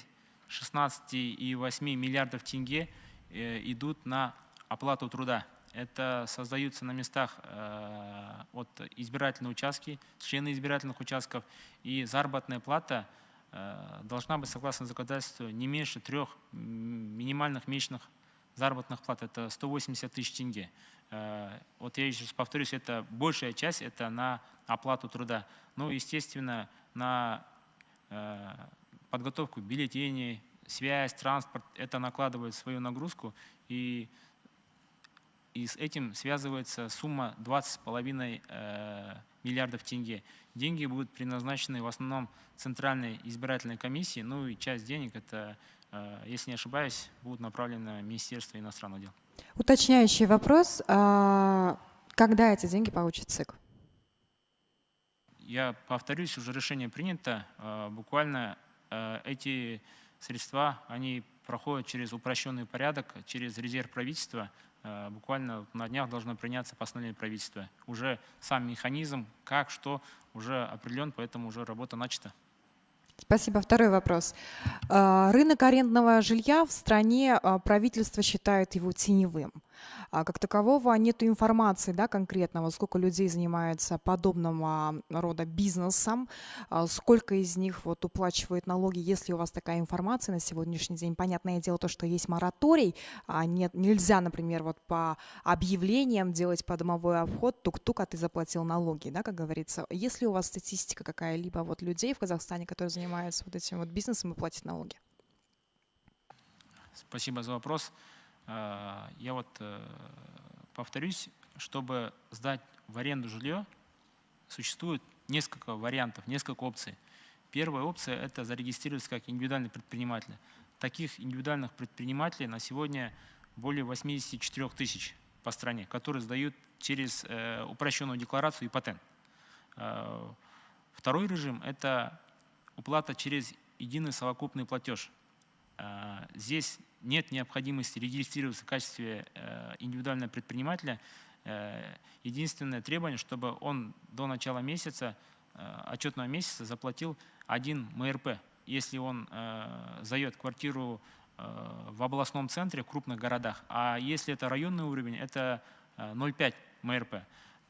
S2: 16,8 миллиардов тенге идут на оплату труда. Это создаются на местах избирательные участки, члены избирательных участков, и заработная плата должна быть, согласно законодательству, не меньше 3 минимальных месячных заработных плат. Это 180 тысяч тенге. Я еще раз повторюсь, это большая часть, это на оплату труда. Естественно, на подготовку бюллетеней, связь, транспорт, это накладывает свою нагрузку, и с этим связывается сумма 20,5 миллиардов тенге. Деньги будут предназначены в основном Центральной избирательной комиссии, и часть денег, это, если не ошибаюсь, будут направлены на Министерство иностранных дел.
S4: Уточняющий вопрос. Когда эти деньги получит ЦИК?
S2: Я повторюсь, уже решение принято. Буквально эти средства, они проходят через упрощенный порядок, через резерв правительства. Буквально на днях должно приняться постановление правительства. Уже сам механизм, как, что, уже определен, поэтому уже работа начата.
S4: Спасибо. Второй вопрос. Рынок арендного жилья в стране правительство считает его теневым. Как такового нет информации, да, конкретного, сколько людей занимается подобного рода бизнесом, сколько из них вот уплачивает налоги, если у вас такая информация на сегодняшний день. Понятное дело то, что есть мораторий, нельзя, например, вот по объявлениям делать подомовой обход, тук-тук, а ты заплатил налоги, да, как говорится. Есть ли у вас статистика какая-либо вот людей в Казахстане, которые занимаются вот этим вот бизнесом и платят налоги?
S2: Спасибо за вопрос. Я вот повторюсь, чтобы сдать в аренду жилье, существует несколько вариантов, несколько опций. Первая опция – это зарегистрироваться как индивидуальный предприниматель. Таких индивидуальных предпринимателей на сегодня более 84 тысяч по стране, которые сдают через упрощенную декларацию и патент. Второй режим – это уплата через единый совокупный платеж. Здесь нет необходимости регистрироваться в качестве индивидуального предпринимателя. Единственное требование, чтобы он до начала месяца, отчетного месяца, заплатил 1 МРП. Если он сдает квартиру в областном центре, в крупных городах, а если это районный уровень, это 0,5 МРП.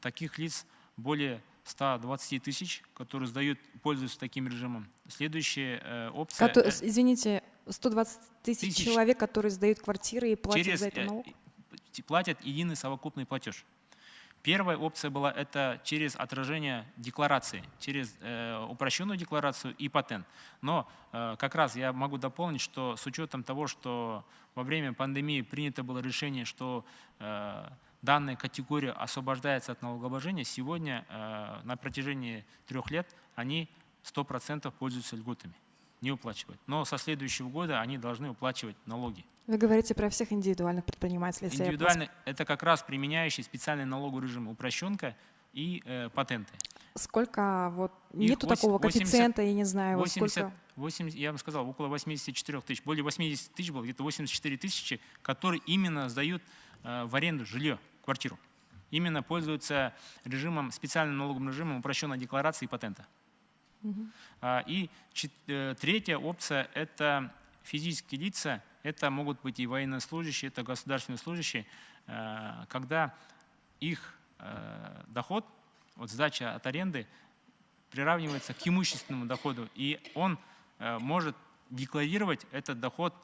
S2: Таких лиц более 120 тысяч, которые сдают, пользуются таким режимом. Следующая опция…
S4: Извините, 120 тысяч человек, которые сдают квартиры и платят за это налог?
S2: Платят единый совокупный платеж. Первая опция была это через отражение декларации, через упрощенную декларацию и патент. Но как раз я могу дополнить, что с учетом того, что во время пандемии принято было решение, что данная категория освобождается от налогообложения, сегодня на протяжении 3 лет они 100% пользуются льготами, не уплачивают. Но со следующего года они должны уплачивать налоги.
S4: Вы говорите про всех индивидуальных предпринимателей.
S2: Индивидуально это как раз применяющий специальный налоговый режим упрощенка и патенты.
S4: Сколько вот нету такого коэффициента, я не знаю,
S2: 80, я вам сказал, около 84 тысяч, более 80 тысяч было, где-то 84 тысячи, которые именно сдают в аренду жилье, квартиру. Именно пользуются режимом, специальным налоговым режимом упрощенной декларации и патента. И третья опция – это физические лица, это могут быть и военнослужащие, это государственные служащие, когда их доход, вот сдача от аренды, приравнивается к имущественному доходу, и он может декларировать этот доход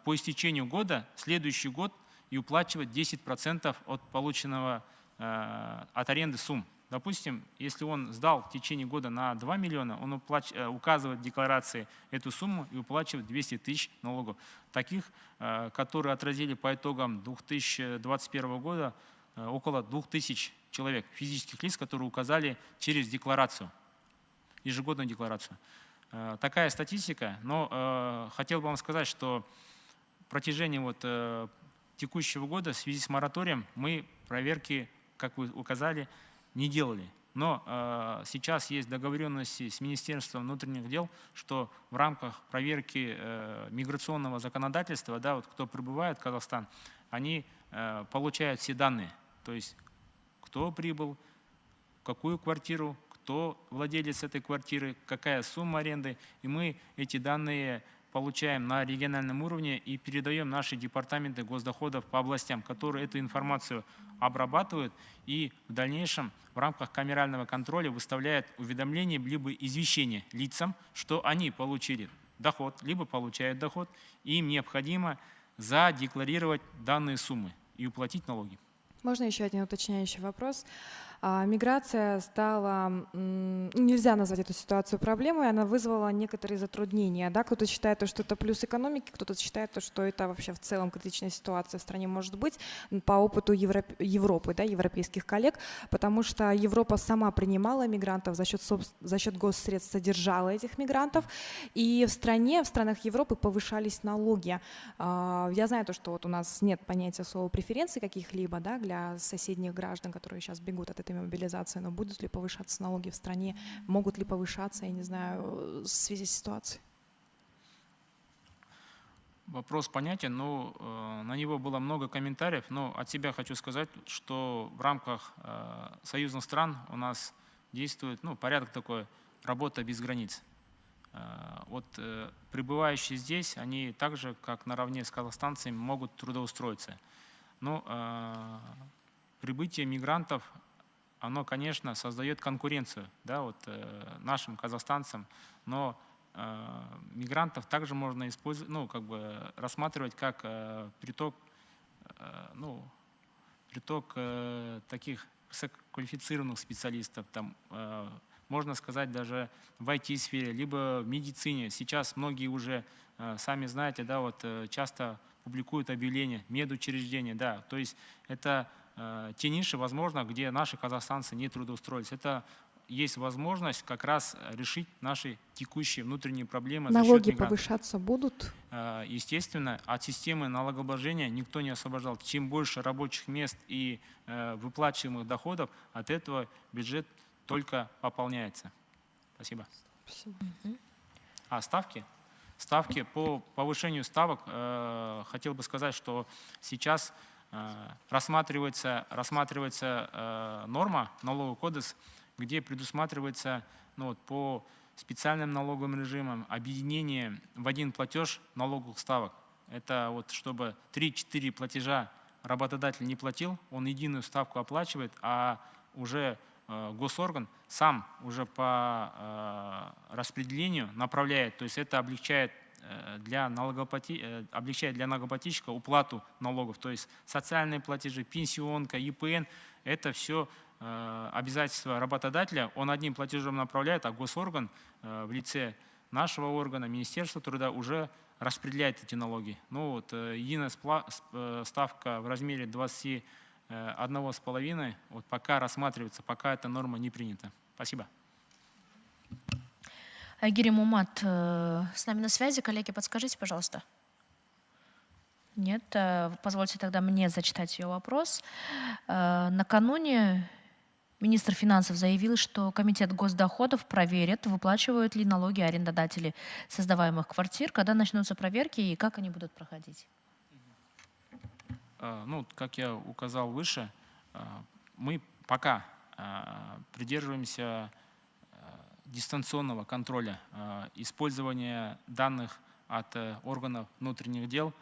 S2: по истечению года, следующий год, и уплачивать 10% от полученного от аренды сумм. Допустим, если он сдал в течение года на 2 миллиона, он указывает в декларации эту сумму и уплачивает 200 тысяч налогов. Таких, которые отразили по итогам 2021 года, около 2000 человек, физических лиц, которые указали через декларацию, ежегодную декларацию. Такая статистика, но хотел бы вам сказать, что в протяжении текущего года в связи с мораторием мы проверки, как вы указали, не делали. Но сейчас есть договоренности с Министерством внутренних дел, что в рамках проверки миграционного законодательства, да, вот кто прибывает в Казахстан, они получают все данные. То есть кто прибыл, в какую квартиру, кто владелец этой квартиры, какая сумма аренды. И мы эти данные получаем на региональном уровне и передаем наши департаменты госдоходов по областям, которые эту информацию обрабатывают и в дальнейшем в рамках камерального контроля выставляют уведомления либо извещения лицам, что они получили доход, либо получают доход, и им необходимо задекларировать данные суммы и уплатить налоги.
S4: Можно еще один уточняющий вопрос? Миграция стала, нельзя назвать эту ситуацию проблемой, она вызвала некоторые затруднения. Да? Кто-то считает, что это плюс экономики, кто-то считает, что это вообще в целом критичная ситуация в стране может быть по опыту Европы, да, европейских коллег, потому что Европа сама принимала мигрантов, за счет госсредств содержала этих мигрантов, и в странах Европы повышались налоги. Я знаю, что вот у нас нет понятия слова преференций каких-либо, да, для соседних граждан, которые сейчас бегут от этой мобилизации, но будут ли повышаться налоги в стране, могут ли повышаться, я не знаю, в связи с ситуацией?
S2: Вопрос понятен, но на него было много комментариев, но от себя хочу сказать, что в рамках союзных стран у нас действует порядок такой, работа без границ. Вот пребывающие здесь, они также, как наравне с казахстанцами, могут трудоустроиться. Но прибытие мигрантов, оно, конечно, создает конкуренцию, да, вот, нашим казахстанцам, но мигрантов также можно использовать, ну, как бы рассматривать как приток, приток таких высококвалифицированных специалистов, там, можно сказать, даже в IT-сфере, либо в медицине. Сейчас многие уже, сами знаете, да, вот часто публикуют объявления, медучреждения, да, то есть это те ниши, возможно, где наши казахстанцы не трудоустроились. Это есть возможность как раз решить наши текущие внутренние проблемы.
S4: Налоги повышаться будут?
S2: Естественно, от системы налогообложения никто не освобождал. Чем больше рабочих мест и выплачиваемых доходов, от этого бюджет только пополняется. Спасибо.
S4: Спасибо.
S2: А ставки? Ставки по повышению ставок, хотел бы сказать, что сейчас рассматривается норма, налоговый кодекс, где предусматривается по специальным налоговым режимам объединение в один платеж налоговых ставок. Это вот чтобы 3-4 платежа работодатель не платил, он единую ставку оплачивает, а уже госорган сам уже по распределению направляет, то есть это облегчает для налогоплательщика уплату налогов, то есть социальные платежи, пенсионка, ЕПН, это все обязательства работодателя, он одним платежом направляет, а госорган в лице нашего органа, Министерства труда, уже распределяет эти налоги. Ну вот, единая ставка в размере 21,5 вот пока рассматривается, пока эта норма не принята. Спасибо.
S1: Айгерим Умат с нами на связи. Коллеги, подскажите, пожалуйста. Нет, позвольте тогда мне зачитать ее вопрос. Накануне министр финансов заявил, что комитет госдоходов проверит, выплачивают ли налоги арендодатели создаваемых квартир, когда начнутся проверки и как они будут проходить.
S2: Ну, как я указал выше, мы пока придерживаемся дистанционного контроля, использования данных от органов внутренних дел,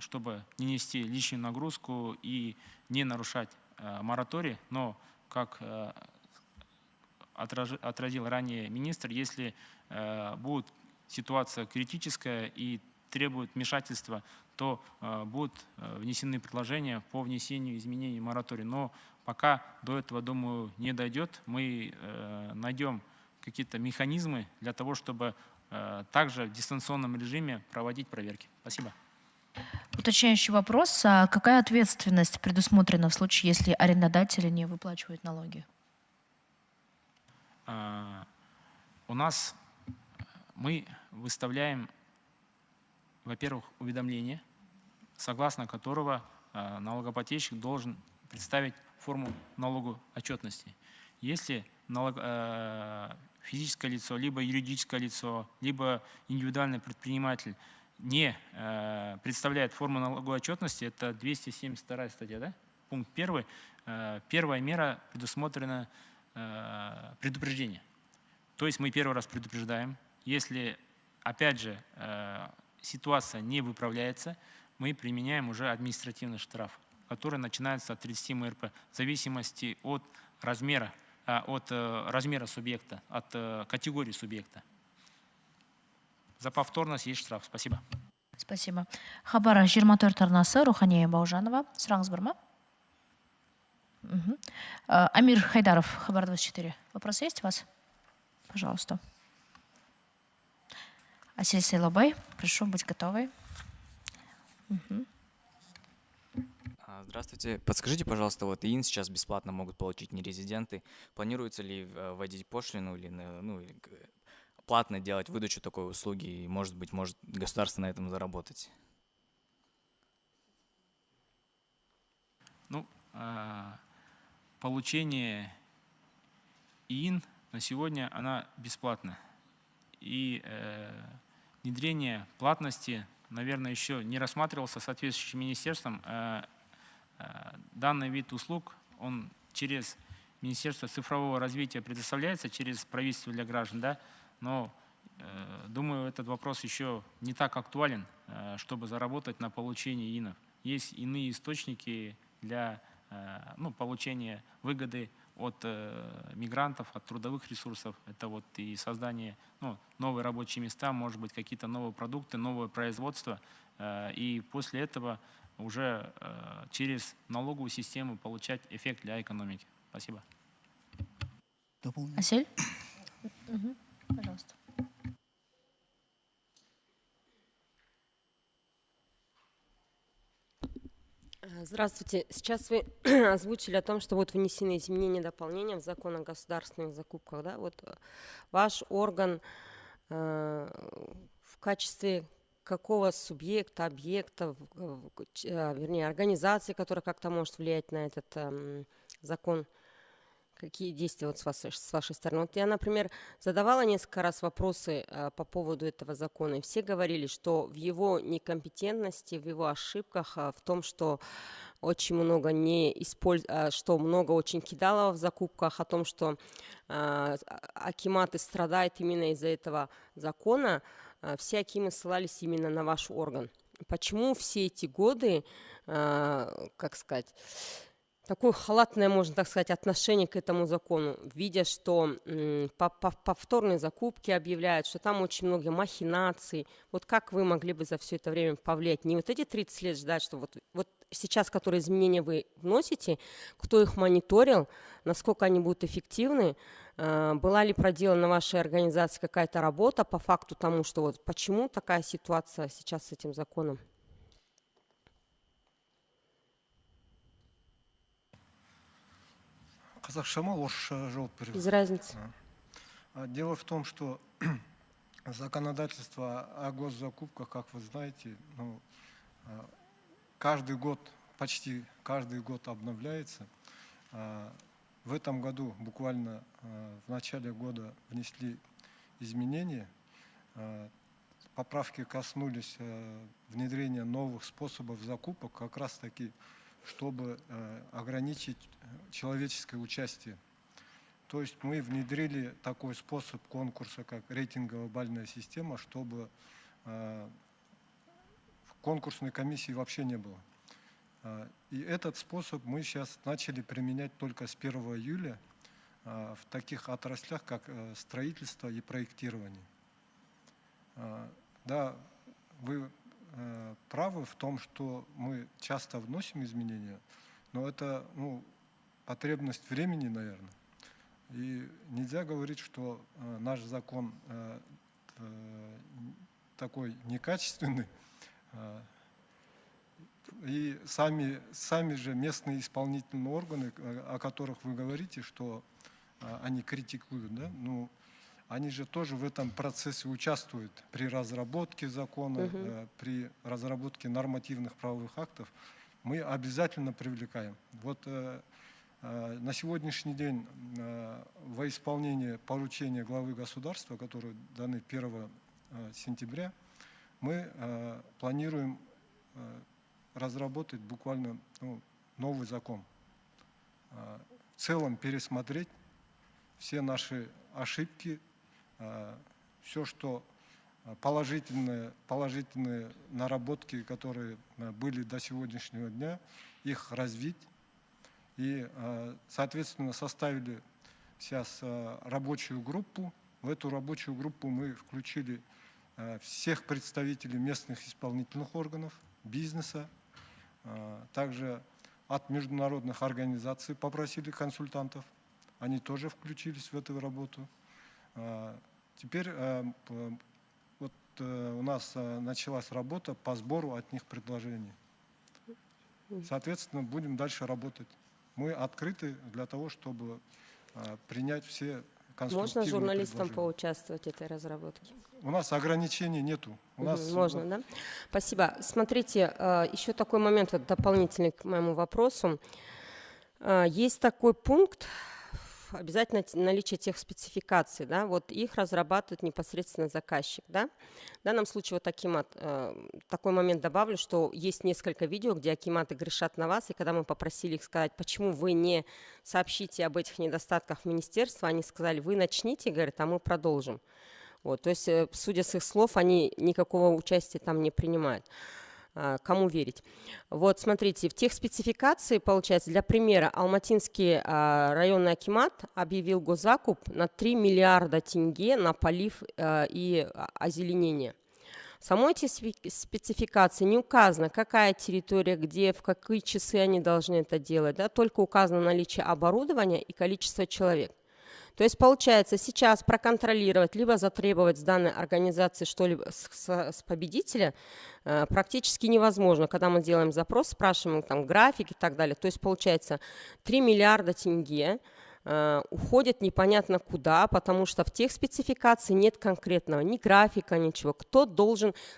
S2: чтобы не нести лишнюю нагрузку и не нарушать мораторий. Но, как отразил ранее министр, если будет ситуация критическая и требует вмешательства, то будут внесены предложения по внесению изменений в мораторий. Но пока до этого, думаю, не дойдет, мы найдем какие-то механизмы для того, чтобы также в дистанционном режиме проводить проверки. Спасибо.
S1: Уточняющий вопрос. А какая ответственность предусмотрена в случае, если арендодатели не выплачивают налоги?
S2: У нас мы выставляем, во-первых, уведомление, согласно которого налогоплательщик должен представить форму налоговой отчетности. Если физическое лицо, либо юридическое лицо, либо индивидуальный предприниматель не представляет форму налоговой отчетности, это 272 статья, да? Пункт 1. Первая мера предусмотрена предупреждение. То есть мы первый раз предупреждаем. Если, опять же, ситуация не выправляется, мы применяем уже административный штраф, который начинается от 30 МРП в зависимости от размера субъекта, от категории субъекта. За повторность есть штраф. Спасибо.
S1: Спасибо. Хабар 24 арнасы, Рухания Баужанова. Сұрағыңыз бар ма? Амир Хайдаров, Хабар 24. Вопросы есть у вас? Пожалуйста. Асель Сейлобай, прошу быть готовой.
S5: Здравствуйте. Подскажите, пожалуйста, вот ИИН сейчас бесплатно могут получить нерезиденты. Планируется ли вводить пошлину или платно делать выдачу такой услуги? И, может быть, может государство на этом заработать?
S2: Ну, получение ИИН на сегодня она бесплатна. И внедрение платности, наверное, еще не рассматривался соответствующим министерством. Данный вид услуг, он через Министерство цифрового развития предоставляется, через правительство для граждан, да? Но думаю, этот вопрос еще не так актуален, чтобы заработать на получении ИНов. Есть иные источники для получения выгоды от мигрантов, от трудовых ресурсов. Это вот и создание новые рабочие места, может быть, какие-то новые продукты, новое производство. И после этого уже через налоговую систему получать эффект для экономики. Спасибо.
S1: Асель? Пожалуйста.
S6: Здравствуйте. Сейчас вы озвучили о том, что вот внесены изменения и дополнения в закон о государственных закупках. Да? Вот ваш орган в качестве какого субъекта, объекта, вернее, организации, которая как-то может влиять на этот закон, какие действия вот с вашей стороны? Вот я, например, задавала несколько раз вопросы по поводу этого закона, и все говорили, что в его некомпетентности, в его ошибках, в том, что очень много что много очень кидалово в закупках, о том, что акиматы страдают именно из-за этого закона, все акимы ссылались именно на ваш орган. Почему все эти годы, такое халатное, можно так сказать, отношение к этому закону, видя, что повторные закупки объявляют, что там очень много махинаций. Вот как вы могли бы за все это время повлиять? Не вот эти 30 лет ждать, что вот сейчас, которые изменения вы вносите, кто их мониторил, насколько они будут эффективны, была ли проделана в вашей организации какая-то работа по факту тому, что вот почему такая ситуация сейчас с этим законом?
S3: Қазақша ма, орысша жауап беремін?
S6: Без разницы.
S3: Дело в том, что законодательство о госзакупках, как вы знаете, каждый год, почти каждый год обновляется. В этом году, буквально в начале года, внесли изменения. Поправки коснулись внедрения новых способов закупок, как раз таки, чтобы ограничить человеческое участие. То есть мы внедрили такой способ конкурса, как рейтинговая бальная система, чтобы конкурсной комиссии вообще не было. И этот способ мы сейчас начали применять только с 1 июля в таких отраслях, как строительство и проектирование. Да, вы правы в том, что мы часто вносим изменения, но это потребность времени, наверное. И нельзя говорить, что наш закон такой некачественный. И сами же местные исполнительные органы, о которых вы говорите, что они критикуют, да? Они же тоже в этом процессе участвуют при разработке закона, при разработке нормативных правовых актов. Мы обязательно привлекаем. Вот на сегодняшний день во исполнение поручения главы государства, которые даны 1 сентября, мы планируем разработать буквально новый закон. В целом пересмотреть все наши ошибки, все, что положительные наработки, которые были до сегодняшнего дня, их развить. И, соответственно, составили сейчас рабочую группу. В эту рабочую группу мы включили всех представителей местных исполнительных органов, бизнеса, также от международных организаций попросили консультантов. Они тоже включились в эту работу. Теперь вот у нас началась работа по сбору от них предложений. Соответственно, будем дальше работать. Мы открыты для того, чтобы принять все конструктивные
S6: Можно журналистам
S3: предложения.
S6: поучаствовать в этой разработке?
S3: У нас ограничений нету.
S6: Можно, да? Спасибо. Смотрите, еще такой момент дополнительный к моему вопросу. Есть такой пункт, обязательно наличие тех спецификаций, да, вот их разрабатывает непосредственно заказчик, да. В данном случае вот акимат, такой момент добавлю, что есть несколько видео, где акиматы грешат на вас, и когда мы попросили их сказать, почему вы не сообщите об этих недостатках в министерство, они сказали, вы начните, говорят, а мы продолжим. Вот, то есть, судя с их слов, они никакого участия там не принимают. Кому верить? Вот, смотрите, в тех спецификации, получается, для примера, Алматинский районный акимат объявил госзакуп на 3 миллиарда тенге на полив и озеленение. В самой этой спецификации не указано, какая территория, где, в какие часы они должны это делать, да, только указано наличие оборудования и количество человек. То есть, получается, сейчас проконтролировать, либо затребовать с данной организации что-либо с победителя практически невозможно. Когда мы делаем запрос, спрашиваем там график и так далее. То есть, получается, 3 миллиарда тенге уходят непонятно куда, потому что в тех спецификациях нет конкретного ни графика, ничего.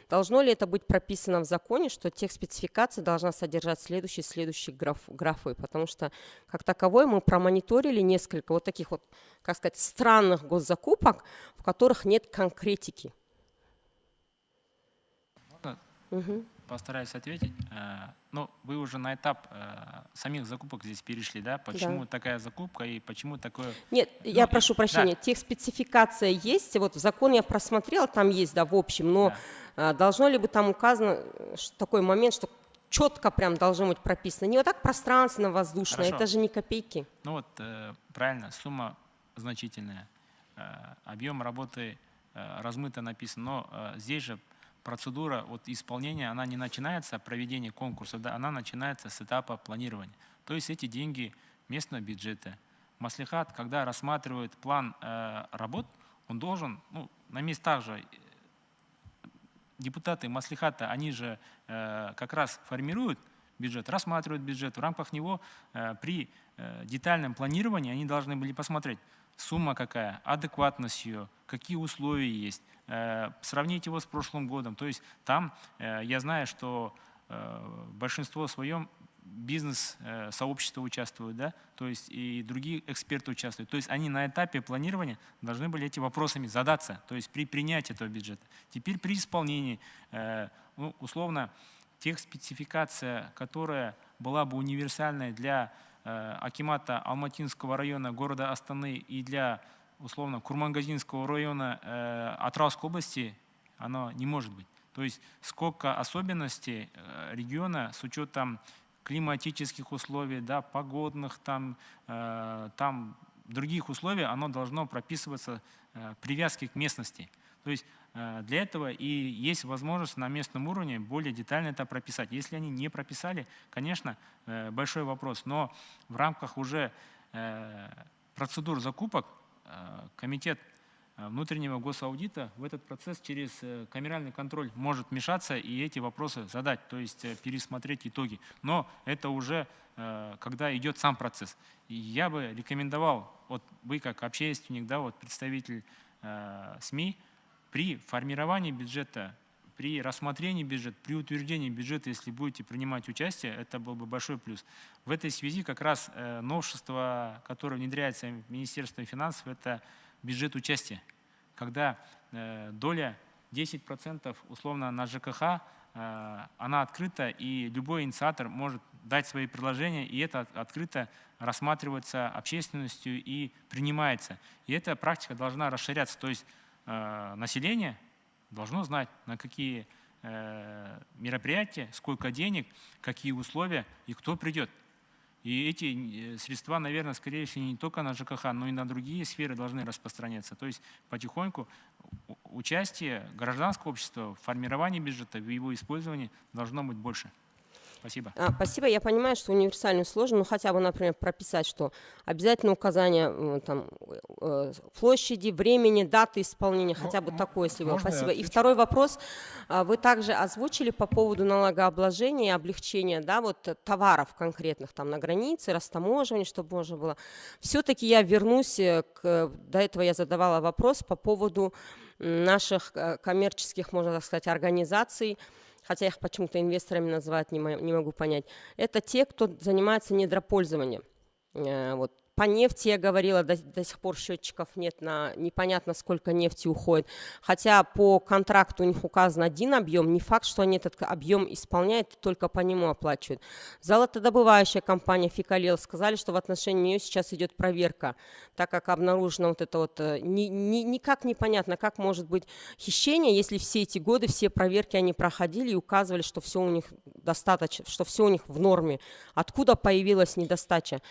S6: Должно ли это быть прописано в законе, что тех спецификаций должна содержать следующие графы, потому что как таковой мы промониторили несколько вот таких вот, как сказать, странных госзакупок, в которых нет конкретики.
S2: Постараюсь ответить. Ну, вы уже на этап самих закупок здесь перешли, да? Почему такая закупка и почему такое...
S6: Нет, я прошу прощения, тех спецификация есть, вот в законе я просмотрела, там есть, да, в общем, но должно ли быть там указано такой момент, что четко прям должно быть прописано? Не вот так пространственно, воздушно, это же не копейки.
S2: Ну вот, правильно, сумма значительная, объем работы размыто написан, но здесь же процедура исполнения, она не начинается, проведение конкурса, да, она начинается с этапа планирования. То есть эти деньги местного бюджета. Маслихат, когда рассматривает план работ, он должен, ну, на местах же, депутаты маслихата, они же как раз формируют бюджет, рассматривают бюджет. В рамках него при детальном планировании они должны были посмотреть, сумма какая, адекватность ее, какие условия есть, сравнить его с прошлым годом. То есть там я знаю, что большинство своем бизнес-сообщества участвуют, да, то есть и другие эксперты участвуют. То есть они на этапе планирования должны были этими вопросами задаться, то есть при принятии этого бюджета. Теперь при исполнении, ну, условно, тех спецификаций, которая была бы универсальной для акимата Алматинского района города Астаны и для, условно, Курмангазинского района Атырауской области, оно не может быть. То есть сколько особенностей региона с учетом климатических условий, да, погодных, там других условий, оно должно прописываться привязки к местности. То есть для этого и есть возможность на местном уровне более детально это прописать. Если они не прописали, конечно, большой вопрос. Но в рамках уже процедур закупок комитет внутреннего госаудита в этот процесс через камеральный контроль может вмешаться и эти вопросы задать, то есть пересмотреть итоги. Но это уже когда идет сам процесс. И я бы рекомендовал, вот вы как общественник, да, вот представитель СМИ, при формировании бюджета, при рассмотрении бюджета, при утверждении бюджета, если будете принимать участие, это был бы большой плюс. В этой связи как раз новшество, которое внедряется Министерством финансов, это бюджет участия. Когда доля 10% условно на ЖКХ, она открыта, и любой инициатор может дать свои предложения, и это открыто рассматривается общественностью и принимается. И эта практика должна расширяться. То есть население должно знать, на какие мероприятия, сколько денег, какие условия и кто придет. И эти средства, наверное, скорее всего, не только на ЖКХ, но и на другие сферы должны распространяться. То есть потихоньку участие гражданского общества в формировании бюджета, в его использовании должно быть больше. Спасибо.
S6: Спасибо. Я понимаю, что универсально сложно, но хотя бы, например, прописать, что обязательно указание там, площади, времени, даты исполнения, хотя бы такое, если вы. Спасибо. И второй вопрос. Вы также озвучили по поводу налогообложения и облегчения, да, вот товаров конкретных там на границе, растаможивания, чтобы можно было. Все-таки я вернусь до этого я задавала вопрос по поводу наших коммерческих, можно так сказать, организаций, хотя их почему-то инвесторами называют, не могу понять. Это те, кто занимается недропользованием. Вот. По нефти я говорила, до сих пор счетчиков нет, непонятно, сколько нефти уходит. Хотя по контракту у них указан один объем, не факт, что они этот объем исполняют, только по нему оплачивают. Золотодобывающая компания «Фикалел» сказали, что в отношении нее сейчас идет проверка, так как обнаружено вот это вот, никак непонятно, как может быть хищение, если все эти годы, все проверки они проходили и указывали, что все у них достаточно, что все у них в норме. Откуда появилась недостача?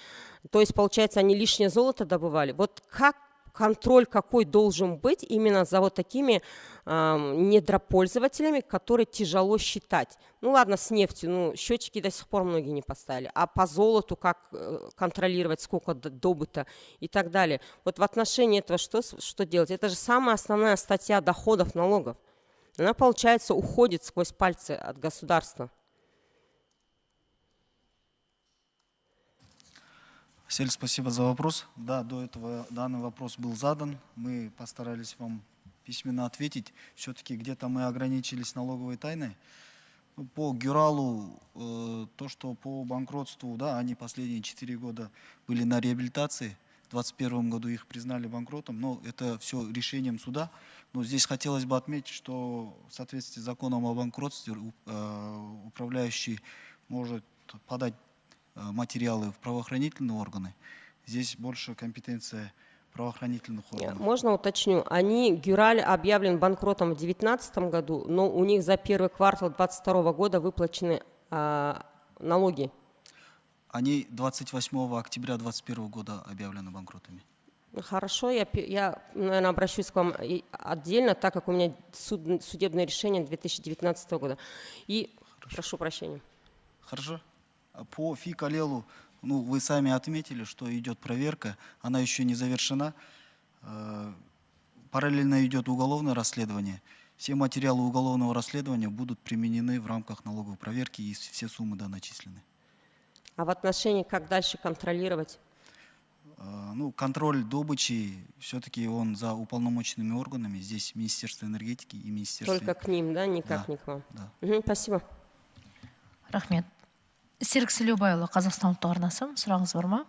S6: То есть, получается, они лишнее золото добывали. Вот как контроль какой должен быть именно за вот такими недропользователями, которые тяжело считать? Ну ладно, с нефтью, ну счетчики до сих пор многие не поставили. А по золоту как контролировать, сколько добыто и так далее? Вот в отношении этого что делать? Это же самая основная статья доходов налогов. Она, получается, уходит сквозь пальцы от государства.
S7: Сель, спасибо за вопрос. Да, до этого данный вопрос был задан. Мы постарались вам письменно ответить. Все-таки где-то мы ограничились налоговой тайной. По Гюралу, то, что по банкротству, да, они последние 4 года были на реабилитации. В 2021 году их признали банкротом, но это все решением суда. Но здесь хотелось бы отметить, что в соответствии с законом о банкротстве управляющий может подать материалы в правоохранительные органы. Здесь больше компетенция правоохранительных органов.
S6: Можно уточню? Гюраль объявлен банкротом в 2019 году, но у них за первый квартал 2022 года выплачены налоги.
S7: Они 28 октября 2021 года объявлены банкротами.
S6: Хорошо, я, наверное, обращусь к вам отдельно, так как у меня судебное решение 2019 года. И прошу прощения.
S7: Хорошо. По Фикалелу, ну, вы сами отметили, что идет проверка, она еще не завершена. Параллельно идет уголовное расследование. Все материалы уголовного расследования будут применены в рамках налоговой проверки, и все суммы, да, начислены.
S6: А в отношении, как дальше контролировать?
S7: Ну, контроль добычи, все-таки он за уполномоченными органами. Здесь Министерство энергетики и Министерство...
S6: Только к ним, да, никак
S7: да,
S6: не к вам?
S7: Да.
S6: Спасибо.
S1: Рахмет. Серік Сілеубайұлы, Қазақстан ұлттық арнасы, сұрағыңыз бар ма?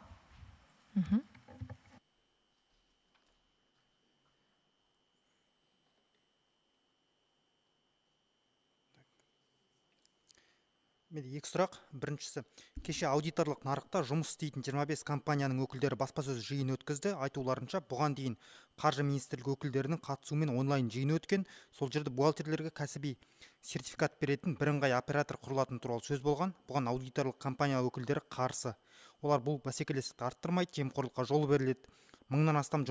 S8: Менде екі сұрақ. Біріншісі, кеше аудиторлық нарықта жұмыс істейтін 25 компанияның өкілдері баспасөз жиын өткізді. Айтуларынша, бұған дейін Қаржы министрлігі өкілдерінің қатысуымен онлайн жиын өткен. Сол жерде бухгалтерлерге кәсіби сертификат беретін бірыңғай оператор құрылатын туралы сөз болған. Бұған аудиторлық компания өкілдері қарсы. Олар бұл бәсекелестікті арттырмайды, жемқорлыққа жол беріледі. 1000-нан астам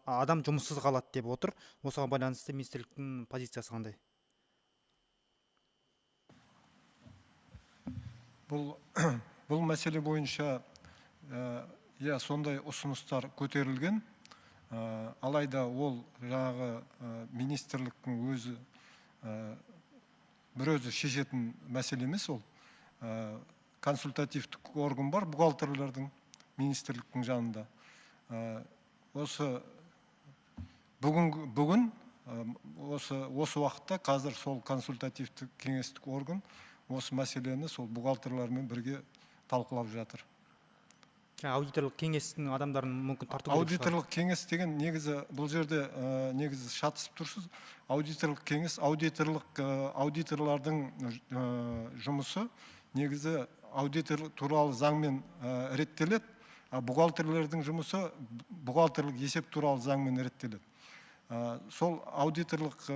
S8: адам жұмыссыз қалады деп отыр. Осыған байланысты министрліктің позициясы қандай?
S3: Бұл мәселе бойынша сондай ұсыныстар көтерілген. Алайда ол жаңағы министрліктің өзі бір өзі шешетін мәселе емес, ол консультативтік орган бар бухгалтерлердің министрліктің жанында. Бүгін осы уақытта қазір сол консультативтік кеңестік орган осы мәселені сол бухгалтерлермен бірге талқылап жатыр.
S8: Аудиторлық кеңестің адамдарын мүмкін тарту керек шығар.
S3: Аудиторлық кеңес деген негізі бұл жерде негізі шатысып тұрсыз. Аудиторлық кеңес, аудиторлардың жұмысы негізі аудитор туралы заңмен реттеледі, а бухгалтерлердің жұмысы бухгалтерлік есеп туралы заңмен реттеледі. Сол аудиторлық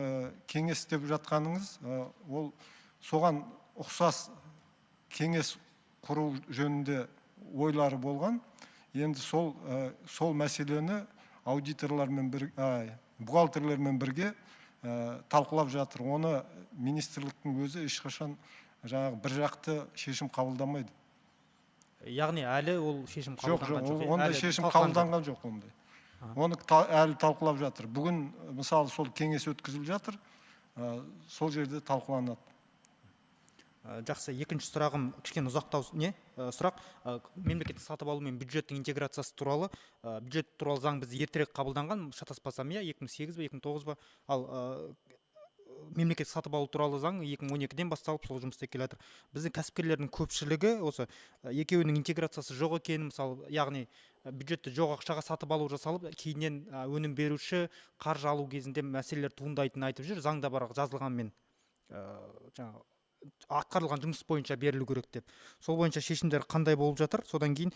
S3: кеңес деп жатқаныңыз, ол соған ұқсас кеңес құру жөнінде ойлары болған. Енді сол мәселені бухгалтерлермен бірге талқылап жатыр. Оны министрліктің өзі ешқашан жаңағы бір жақты шешім қабылдамайды.
S8: Яғни әлі ол шешім қабылданған жоқ.
S3: Жоқ, ондай шешім қабылданған жоқ ондай. Оны әлі талқылап жатыр. Бүгін мысалы сол кеңес өткізіліп жатыр, сол жерде талқыланады.
S8: Жақсы, екінші сұрағым кішкене ұзақтау сұрақ. Мемлекеттік сатып алу мен бюджеттің интеграциясы туралы, бюджет туралы заң бізде ертерек қабылданған, шатаспасам, 2008 ба, 2009 ба, ал мемлекеттік сатып алу туралы заң 2012-ден басталып сол жұмыс істеп келе жатыр. Біздің кәсіпкерлердің көпшілігі осы екеуінің интеграциясы жоқ екенін, мысалы, яғни бюджетті жоқ ақшаға сатып алу жасалып, кейіннен өнім беруші қаржы алу кезінде мәселелер туындайтынын айтып жүр. Заңда бар жазылғанмен жаңағы атқарылған жұмыс бойынша берілу керек деп. Сол бойынша шешімдер қандай болып жатыр? Содан кейін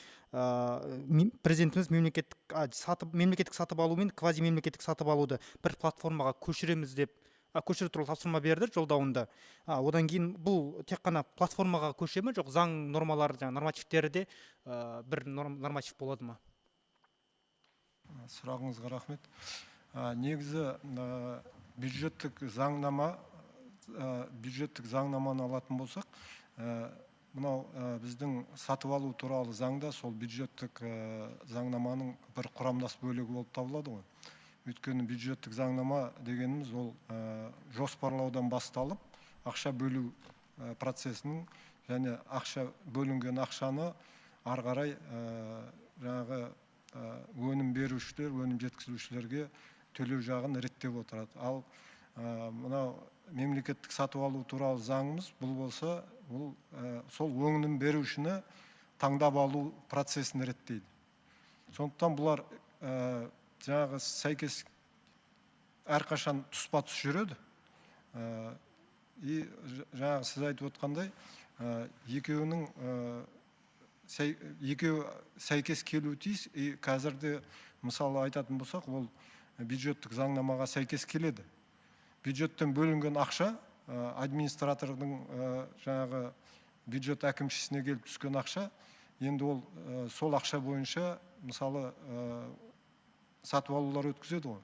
S8: президентіміз мемлекеттік сатып алу мен квази мемлекеттік сатып алуды бір платформаға көшіреміз деп көшіру туралы тапсырма берді жолдауында. Одан кейін бұл тек қана платформаға көше ме, жоқ заң нормалары, жаңа нормативтері де бір норматив болады ма?
S3: Сұрағыңызға рахмет. Негізі бюджеттік заңнаманы алатын болсақ, мынау біздің сатып алу туралы заңда сол бюджеттік заңнаманың бір құрамдас бөлігі болып табылады ғой. Өйткені бюджеттік заңнама дегеніміз ол жоспарлаудан басталып, ақша бөлу процесінің және бөлінген ақшаны ары қарай жаңағы өнім берушілер, өнім жеткізушілерге төлеу жағын реттеп отырады. Ал мынау мемлекеттік сатып алу туралы заңымыз бұл болса, сол өнім берушіні таңдап алу процесін реттейді. Сондықтан бұлар жаңағы сәйкес әрқашан тұспа-тұс жүреді. Жаңағы сіз айтып отқандай, екеуі сәйкес келуі тиіс. Қазірде мысалы айтатын болсақ, ол бюджеттік заңнамаға сәйкес келеді. Бюджеттен бөлінген ақша, администратордың жаңағы бюджет әкімшісіне келіп түскен ақша, енді ол сол ақша бойынша мысалы сатып алулар өткізеді ғой.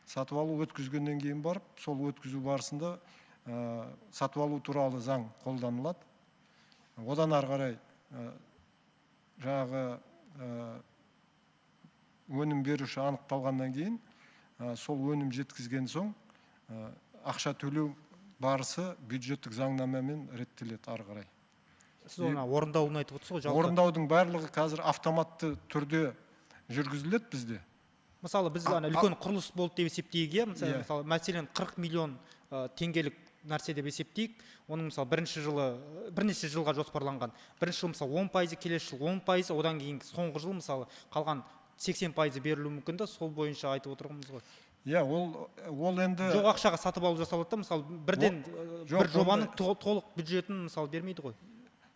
S3: Сатып алу өткізгеннен кейін барып, сол өткізу барысында сатып алу туралы заң қолданылады. Одан ары қарай жаңағы өнім беруші анықталғаннан кейін, сол өнім жеткізген соң ақша төлеу барысы бюджеттік заңнамамен реттеледі ары қарай.
S8: Сіз оны орындауын айтып отырсыз ғой?
S3: Орындаудың барлығы қазір автоматты түрде жүргізіледі бізде.
S8: Мысалы, біз үлкен құрылыс болды деп есептейік, мысалы, мәселен 40 миллион теңгелік нәрсе деп есептейік. Оның мысалы бірнеше жылға жоспарланған. Бірінші жыл мысалы 10%, келесі жыл 10%, одан кейін соңғы жыл мысалы қалған 80% берілуі мүмкін де, сол бойынша айтып отырғанымыз ғой.
S3: Ол енді
S8: жоқ ақшаға сатып алу жасалады да, мысалы бірден бір жобаның толық бюджетін мысалы бермейді ғой.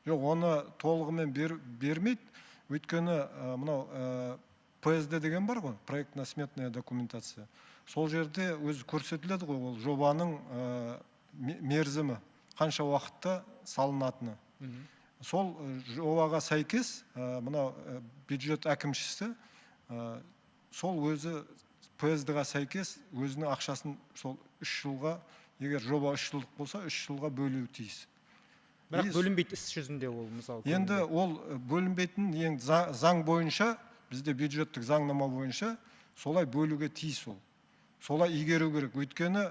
S3: Жоқ, оны толығымен бермейді. Өйткені мынау ПСД деген бар ғой, проектно-сметная документация. Сол жерде өзі көрсетіледі ғой, ол жобаның мерзімі, қанша уақытта салынатыны. Сол жобаға сәйкес мынау бюджет әкімшісі сол өзі ПСД-ға сәйкес өзінің ақшасын сол 3 жылға, егер жоба 3 жылдық болса, 3 жылға бөлуі тиіс.
S8: Бірақ бөлінбейді іс жүзінде ол мысалы.
S3: Енді ол бөлінбейтін заң бойынша, бізде бюджеттік заңнама бойынша солай бөлуге тиіс ол. Солай игеру керек. Өйткені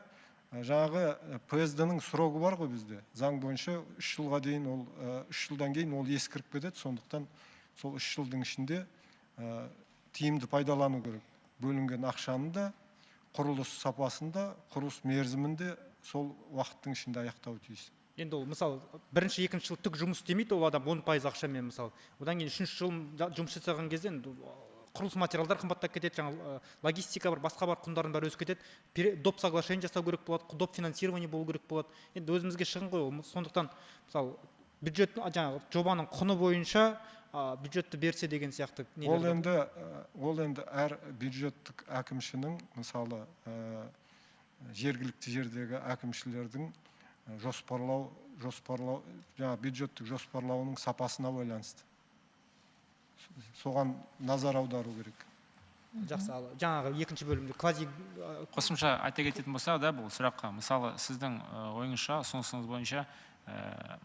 S3: жаңағы ПСД-ның сроғы бар ғой бізде. Заң бойынша 3 жылға дейін, 3 жылдан кейін ол ескіріп кетеді. Сондықтан сол 3 жылдың ішінде тиімді пайдалану керек. Бөлінген ақшаны құрылыс сапасында, құрылыс мерзімінде сол уақыттың ішінде аяқтау тиіс.
S8: Енді ол мысалы бірінші, екінші жыл түк жұмыс істемейді, ол адам 10% ақшамен мысалы. Одан кейін үшінші жыл жұмыс жасаған кезде құрылыс материалдар қымбаттап кетеді, жаңа логистика бар, басқа бар құндардың бәрі өсіп кетеді. Доп соглашение жасау керек болады, доп финансирование болу керек болады. Енді өзімізге шығын ғой ол. Сондықтан мысалы бюджет жаңағы жобаның құны бойынша бюджетті берсе деген сияқты.
S3: Ол енді әр бюджеттік әкімшінің, мысалы жергілікті жердегі әкімшілердің жоспарлау, жаңа бюджеттік жоспарлауының сапасына байланысты. Соған назар аудару керек.
S8: Жақсы, жаңағы екінші бөлімде квази
S2: қосымша айта кететін болса да, бұл сұраққа мысалы сіздің ойыңызша, ұсынысыңыз бойынша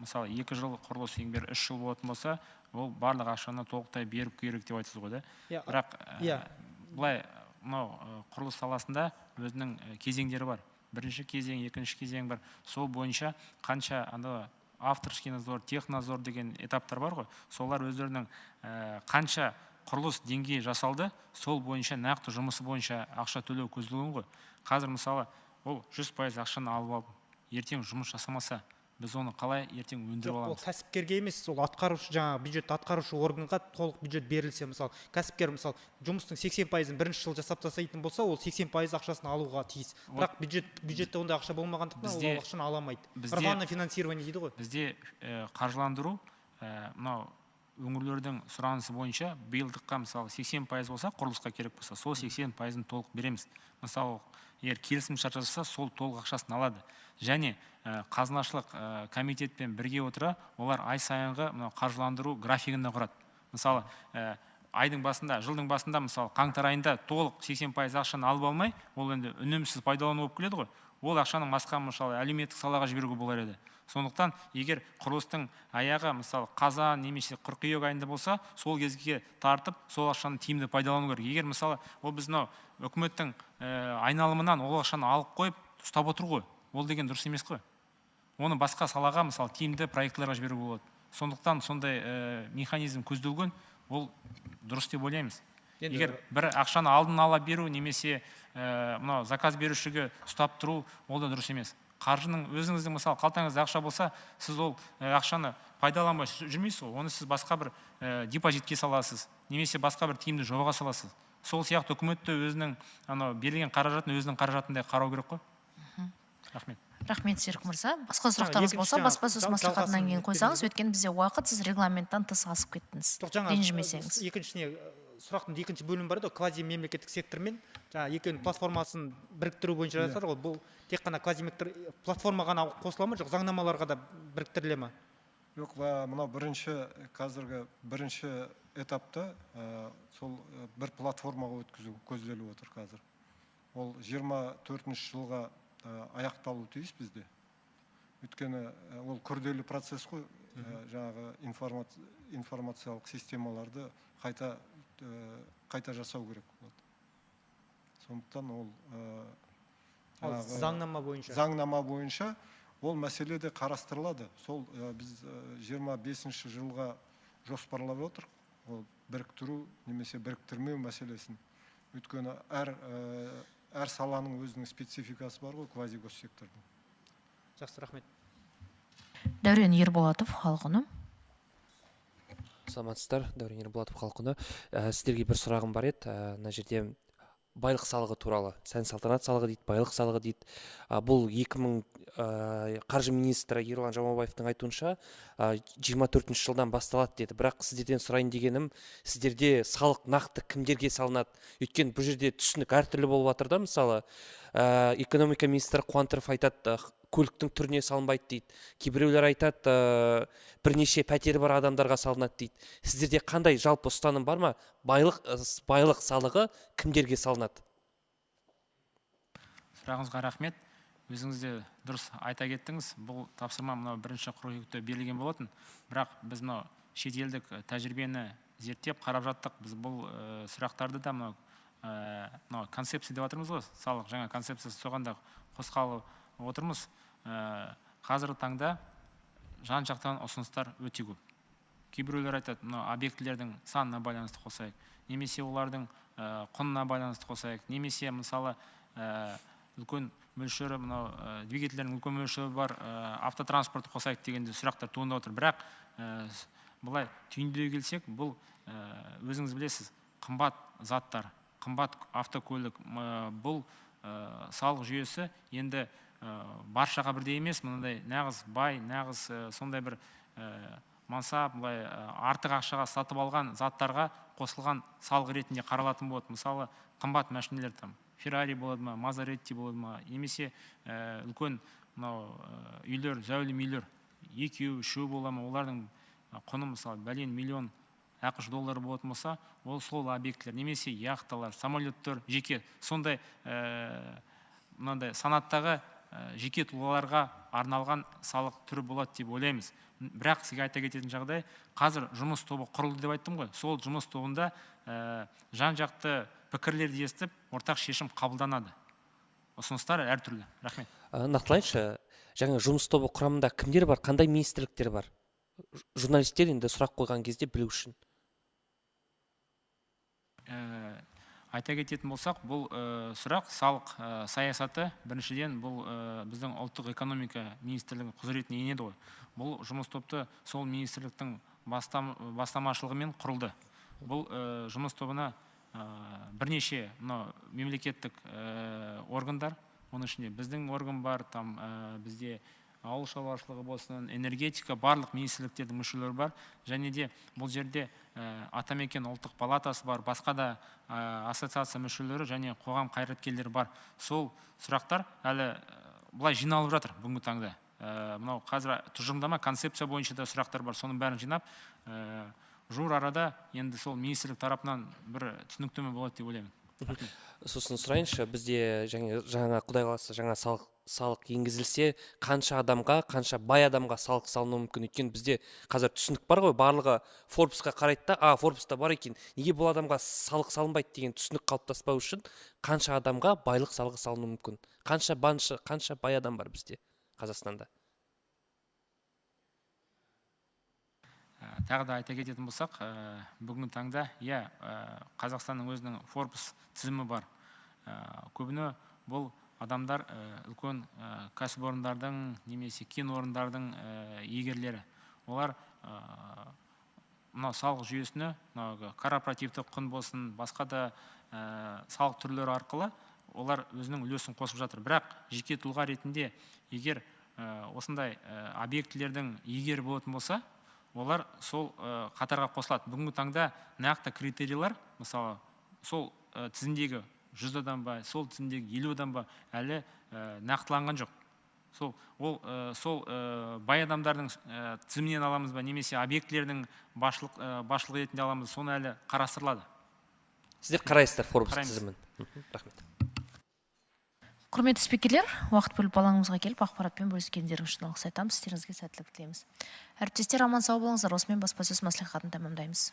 S2: мысалы 2 жыл құрылыс еңбек 3 жыл болатын болса, ол барлық ақшаны толықтай беріп керек деп айтасыз ғой да. Бірақ былай мынау құрылыс саласында өзінің кезеңдері бар. Бірінші кезең, екінші кезең бар. Сол бойынша қанша авторский надзор, технадзор деген этаптар бар ғой. Солар өздерінің қанша құрылыс деңгейі жасалды, сол бойынша нақты жұмысы бойынша ақша төлеу көзделген ғой. Қазір мысалы ол 100% ақшаны алып алып, ертең жұмыс жасамаса, біз оны қалай ертең өндіріп
S8: Ол
S2: аламыз?
S8: кәсіпкерге емес, сол атқарушы жаңағы бюджет атқарушы органға толық бюджет берілсе, мысалы кәсіпкер мысалы жұмыстың 80%-ын бірінші жыл жасап тастайтын болса, ол 80% ақшасын алуға тиіс. Бірақ бюджетте ондай ақша болмағандықтан ол ақшаны ала алмайды. Рваное финансирование дейді ғой.
S2: Бізде қаржыландыру мынау өңірлердің сұранысы бойынша биылдыққа мысалы 80% болса, құрылысқа керек болса, сол 80%-ын толық береміз. Мысалы, егер келісім шарт жасаса, сол толық ақшасын алады. Және қазынашылық комитетпен бірге отыра, олар ай сайынғы қаржыландыру графигін құрады. Мысалы, айдың басында, жылдың басында, мысалы, қаңтар айында толық 80% ақшаны алып алмай, ол енді үнемсіз пайдалану болып келеді ғой. Ол ақшаның басқа, мысалы, әлеуметтік салаға жіберуге болар еді. Сондықтан, егер құрылыстың аяғы, мысалы, қазан немесе қыркүйек айында болса, сол кезге тартып, сол ақшаны тиімді пайдалану керек. Егер, мысалы, ол біз үкіметтің айналымынан ол ақшаны алып қойып, ұстап отыр ғой. Ол деген дұрыс емес қой. Оны басқа салаға, мысалы, тиімді проектларға жіберуге болады. Сондықтан, сондай механизм көзделген, ол дұрыс деп ойлаймыз. Егер бір ақшаны алдын ала беру немесе заказ берушіге ұстап тұру, ол да дұрыс емес. Қаржының өзіңіздің, мысалы, қалтаңызда ақша болса, сіз ол ақшаны пайдаланбай жүрмейсіз ғой. Оны сіз басқа бір депозитке саласыз, немесе басқа бір тиімді жобаға саласыз. Сол сияқты үкіметті өзінің берілген қаражатын өзінің қаражатындай қарау керек қой. Рахмет.
S1: Рахмет, Серік мырза. Басқа сұрақтарыңыз болса, баспасөз мәслихатынан кейін қойсаңыз, өйткені бізде уақыт, сіз регламенттен тыс асып кеттіңіз. Ренжімесеңіз.
S8: Екіншіне сұрақтың екінші бөлімі бар еді, квази мемлекеттік сектормен екеуінің платформасын біріктіру бойынша жасар ғой. Бұл тек қана квази платформа ғана қосыла ма, жоқ заңнамаларға да біріктіріле ма?
S3: Жоқ, мынау қазіргі бірінші этапта сол бір платформаға өткізу көзделіп отыр қазір. Ол 24-ші жылға аяқталу тиіс бізде. Өйткені ол күрделі процесс қой, жаңағы информациялық системаларды қайта жасау керек болады. Сондықтан ол заңнама бойынша ол мәселе де қарастырылады. Сол біз 25-ші жылға жоспарлап отыр. Ол біріктіру немесе біріктірмеу мәселесін. Өйткені әр саланың өзінің спецификасы бар ғой, квазигоссектордың.
S8: Жақсы, рахмет.
S1: Дәурен Ерболатов, Халық үні.
S9: Саламатсыздар, Дәурен Ерболатов, Халық үні. Сіздерге бір сұрағым бар еді. Мына жерде байлық салығы туралы, сән салтанат салығы дейді, байлық салығы дейді. Бұл 2000 қаржы министрі Ерлан Жамаубаевтың айтуынша 24-ші жылдан басталады деді. Бірақ сіздерден сұрайын дегенім, сіздерде салық нақты кімдерге салынады? Өйткені бұл жерде түсінік әртүрлі болып жатыр да, мысалы, экономика министрі Қуантаров айтады, көліктің түріне салынбайды дейді. Кейбіреулер айтады, бірнеше пәтері бар адамдарға салынады дейді. Сіздерде қандай жалпы ұстаным бар ма? Байлық салығы кімдерге салынады?
S2: Сұрағыңызға рахмет. Өзіңізде дұрыс айта кеттіңіз. Бұл тапсырма бірінші қыркүйекте берілген болатын. Бірақ біз шетелдік тәжірибені зерттеп қарап жаттық. Біз бұл сұрақтарды да концепция деп жатырмыз ғой, салық жаңа концепциясы соғанда қосқалы отырмыз. Қазіргі таңда жан жақтан ұсыныстар өте көп. Кейбіреулер айтады, объектілердің санына байланысты қосайық, немесе олардың құнына байланысты қосайық, немесе мысалы үлкен мөлшері, двигательдердің үлкен мөлшері бар автотранспортты қосайық дегенде сұрақтар туындап отыр. Бірақ бұлай түйіндей келсек, бұл өзіңіз білесіз, қымбат заттар, қымбат автокөлік, бұл салық жүйесі енді баршаға бірдей емес, мынандай нағыз бай, нағыз сондай бір мансап, артық ақшаға сатып алған заттарға қосылған салық ретінде қаралатын болады. Мысалы, қымбат машинелер, Феррари болады ма, Мазаретти болады ма, немесе үлкен үйлер, зәулім үйлер, екеу, үшеу бола ма, олардың құны мысалы бәлен миллион ақш доллары болатын болса, ол сол объектілер, немесе яхталар, самолеттер, жеке, сондай санаттағы жеке тұлғаларға арналған салық түрі болады деп ойлаймыз. Бірақ сізге айта кететін жағдай, қазір жұмыс тобы құрылды деп айттым ғой. Сол жұмыс тобында жан жақты пікірлерді естіп, ортақ шешім қабылданады. Ұсыныстар әртүрлі. Рахмет.
S9: Нақтылайыншы, жаңа жұмыс тобы құрамында кімдер бар, қандай министрліктер бар? Журналистер енді сұрақ қойған кезде білу үшін.
S2: айта кететін болсақ, бұл сұрақ салық саясаты біріншіден бұл біздің ұлттық экономика министрлігі құзыретіне енеді ғой. Бұл жұмыс топты сол министрліктің бастамашылығымен құрылды. Бұл жұмыс тобына бірнеше мемлекеттік органдар, оның ішінде біздің орган бар, там бізде ауыл шаруашылығы болсын, энергетика, барлық министрліктердің мүшелері бар. Және де бұл жерде Атамекен ұлттық палатасы бар, басқа да ассоциация мүшелері және қоғам қайраткерлері бар. Сол сұрақтар әлі бұлай жиналып жатыр бүгінгі таңда. Мынау қазір тұжырымдама концепция бойынша да сұрақтар бар. Соның бәрін жинап, жуыр арада енді сол министрлік тарапынан бір түсініктеме болады деп ойлаймын.
S9: Сосын сұрайыншы, бізде жаңа Құдай қаласа жаңа салық енгізілсе, қанша адамға, қанша бай адамға салық салынуы мүмкін? Өйткені бізде қазір түсінік бар ғой, барлығы Forbes-қа қарайды да, Forbes-та бар екен, неге бұл адамға салық салынбайды деген түсінік қалыптаспау үшін қанша адамға байлық салығы салынуы мүмкін? Қанша бай адам бар бізде Қазақстанда?
S2: Тағы да айта кететін болсақ, бүгінгі таңда Қазақстанның өзінің Forbes тізімі бар. Көбіне бұл адамдар үлкен кәсіпорындардың немесе кен орындардың иегерлері. Олар салық жүйесіне корпоративті құн болсын, басқа да салық түрлері арқылы олар өзінің үлесін қосып жатыр. Бірақ жеке тұлға ретінде егер осындай объектілердің иегері болатын болса, олар сол қатарға қосылады. Бүгінгі таңда нақты критерийлер, мысалы, сол тізімдегі 100 адам ба, сол тізімдегі 50 адам ба, әлі нақтыланған жоқ. Сол бай адамдардың тізімінен аламыз ба, немесе объектілердің басшылық ретінде аламыз, соны әлі қарастырылады.
S9: Сіздер қарайсыздар Forbes тізімін. Рахмет.
S1: Құрметті спикерлер, уақыт бөліп алаңымызға келіп, ақпаратпен бөліскендеріңіз үшін алғыс айтамыз. Сіздеріңізге сәттілік тілейміз. Әріптестер, аман сау болыңыздар. Осымен баспасөз мәслихатын тәмамдаймыз.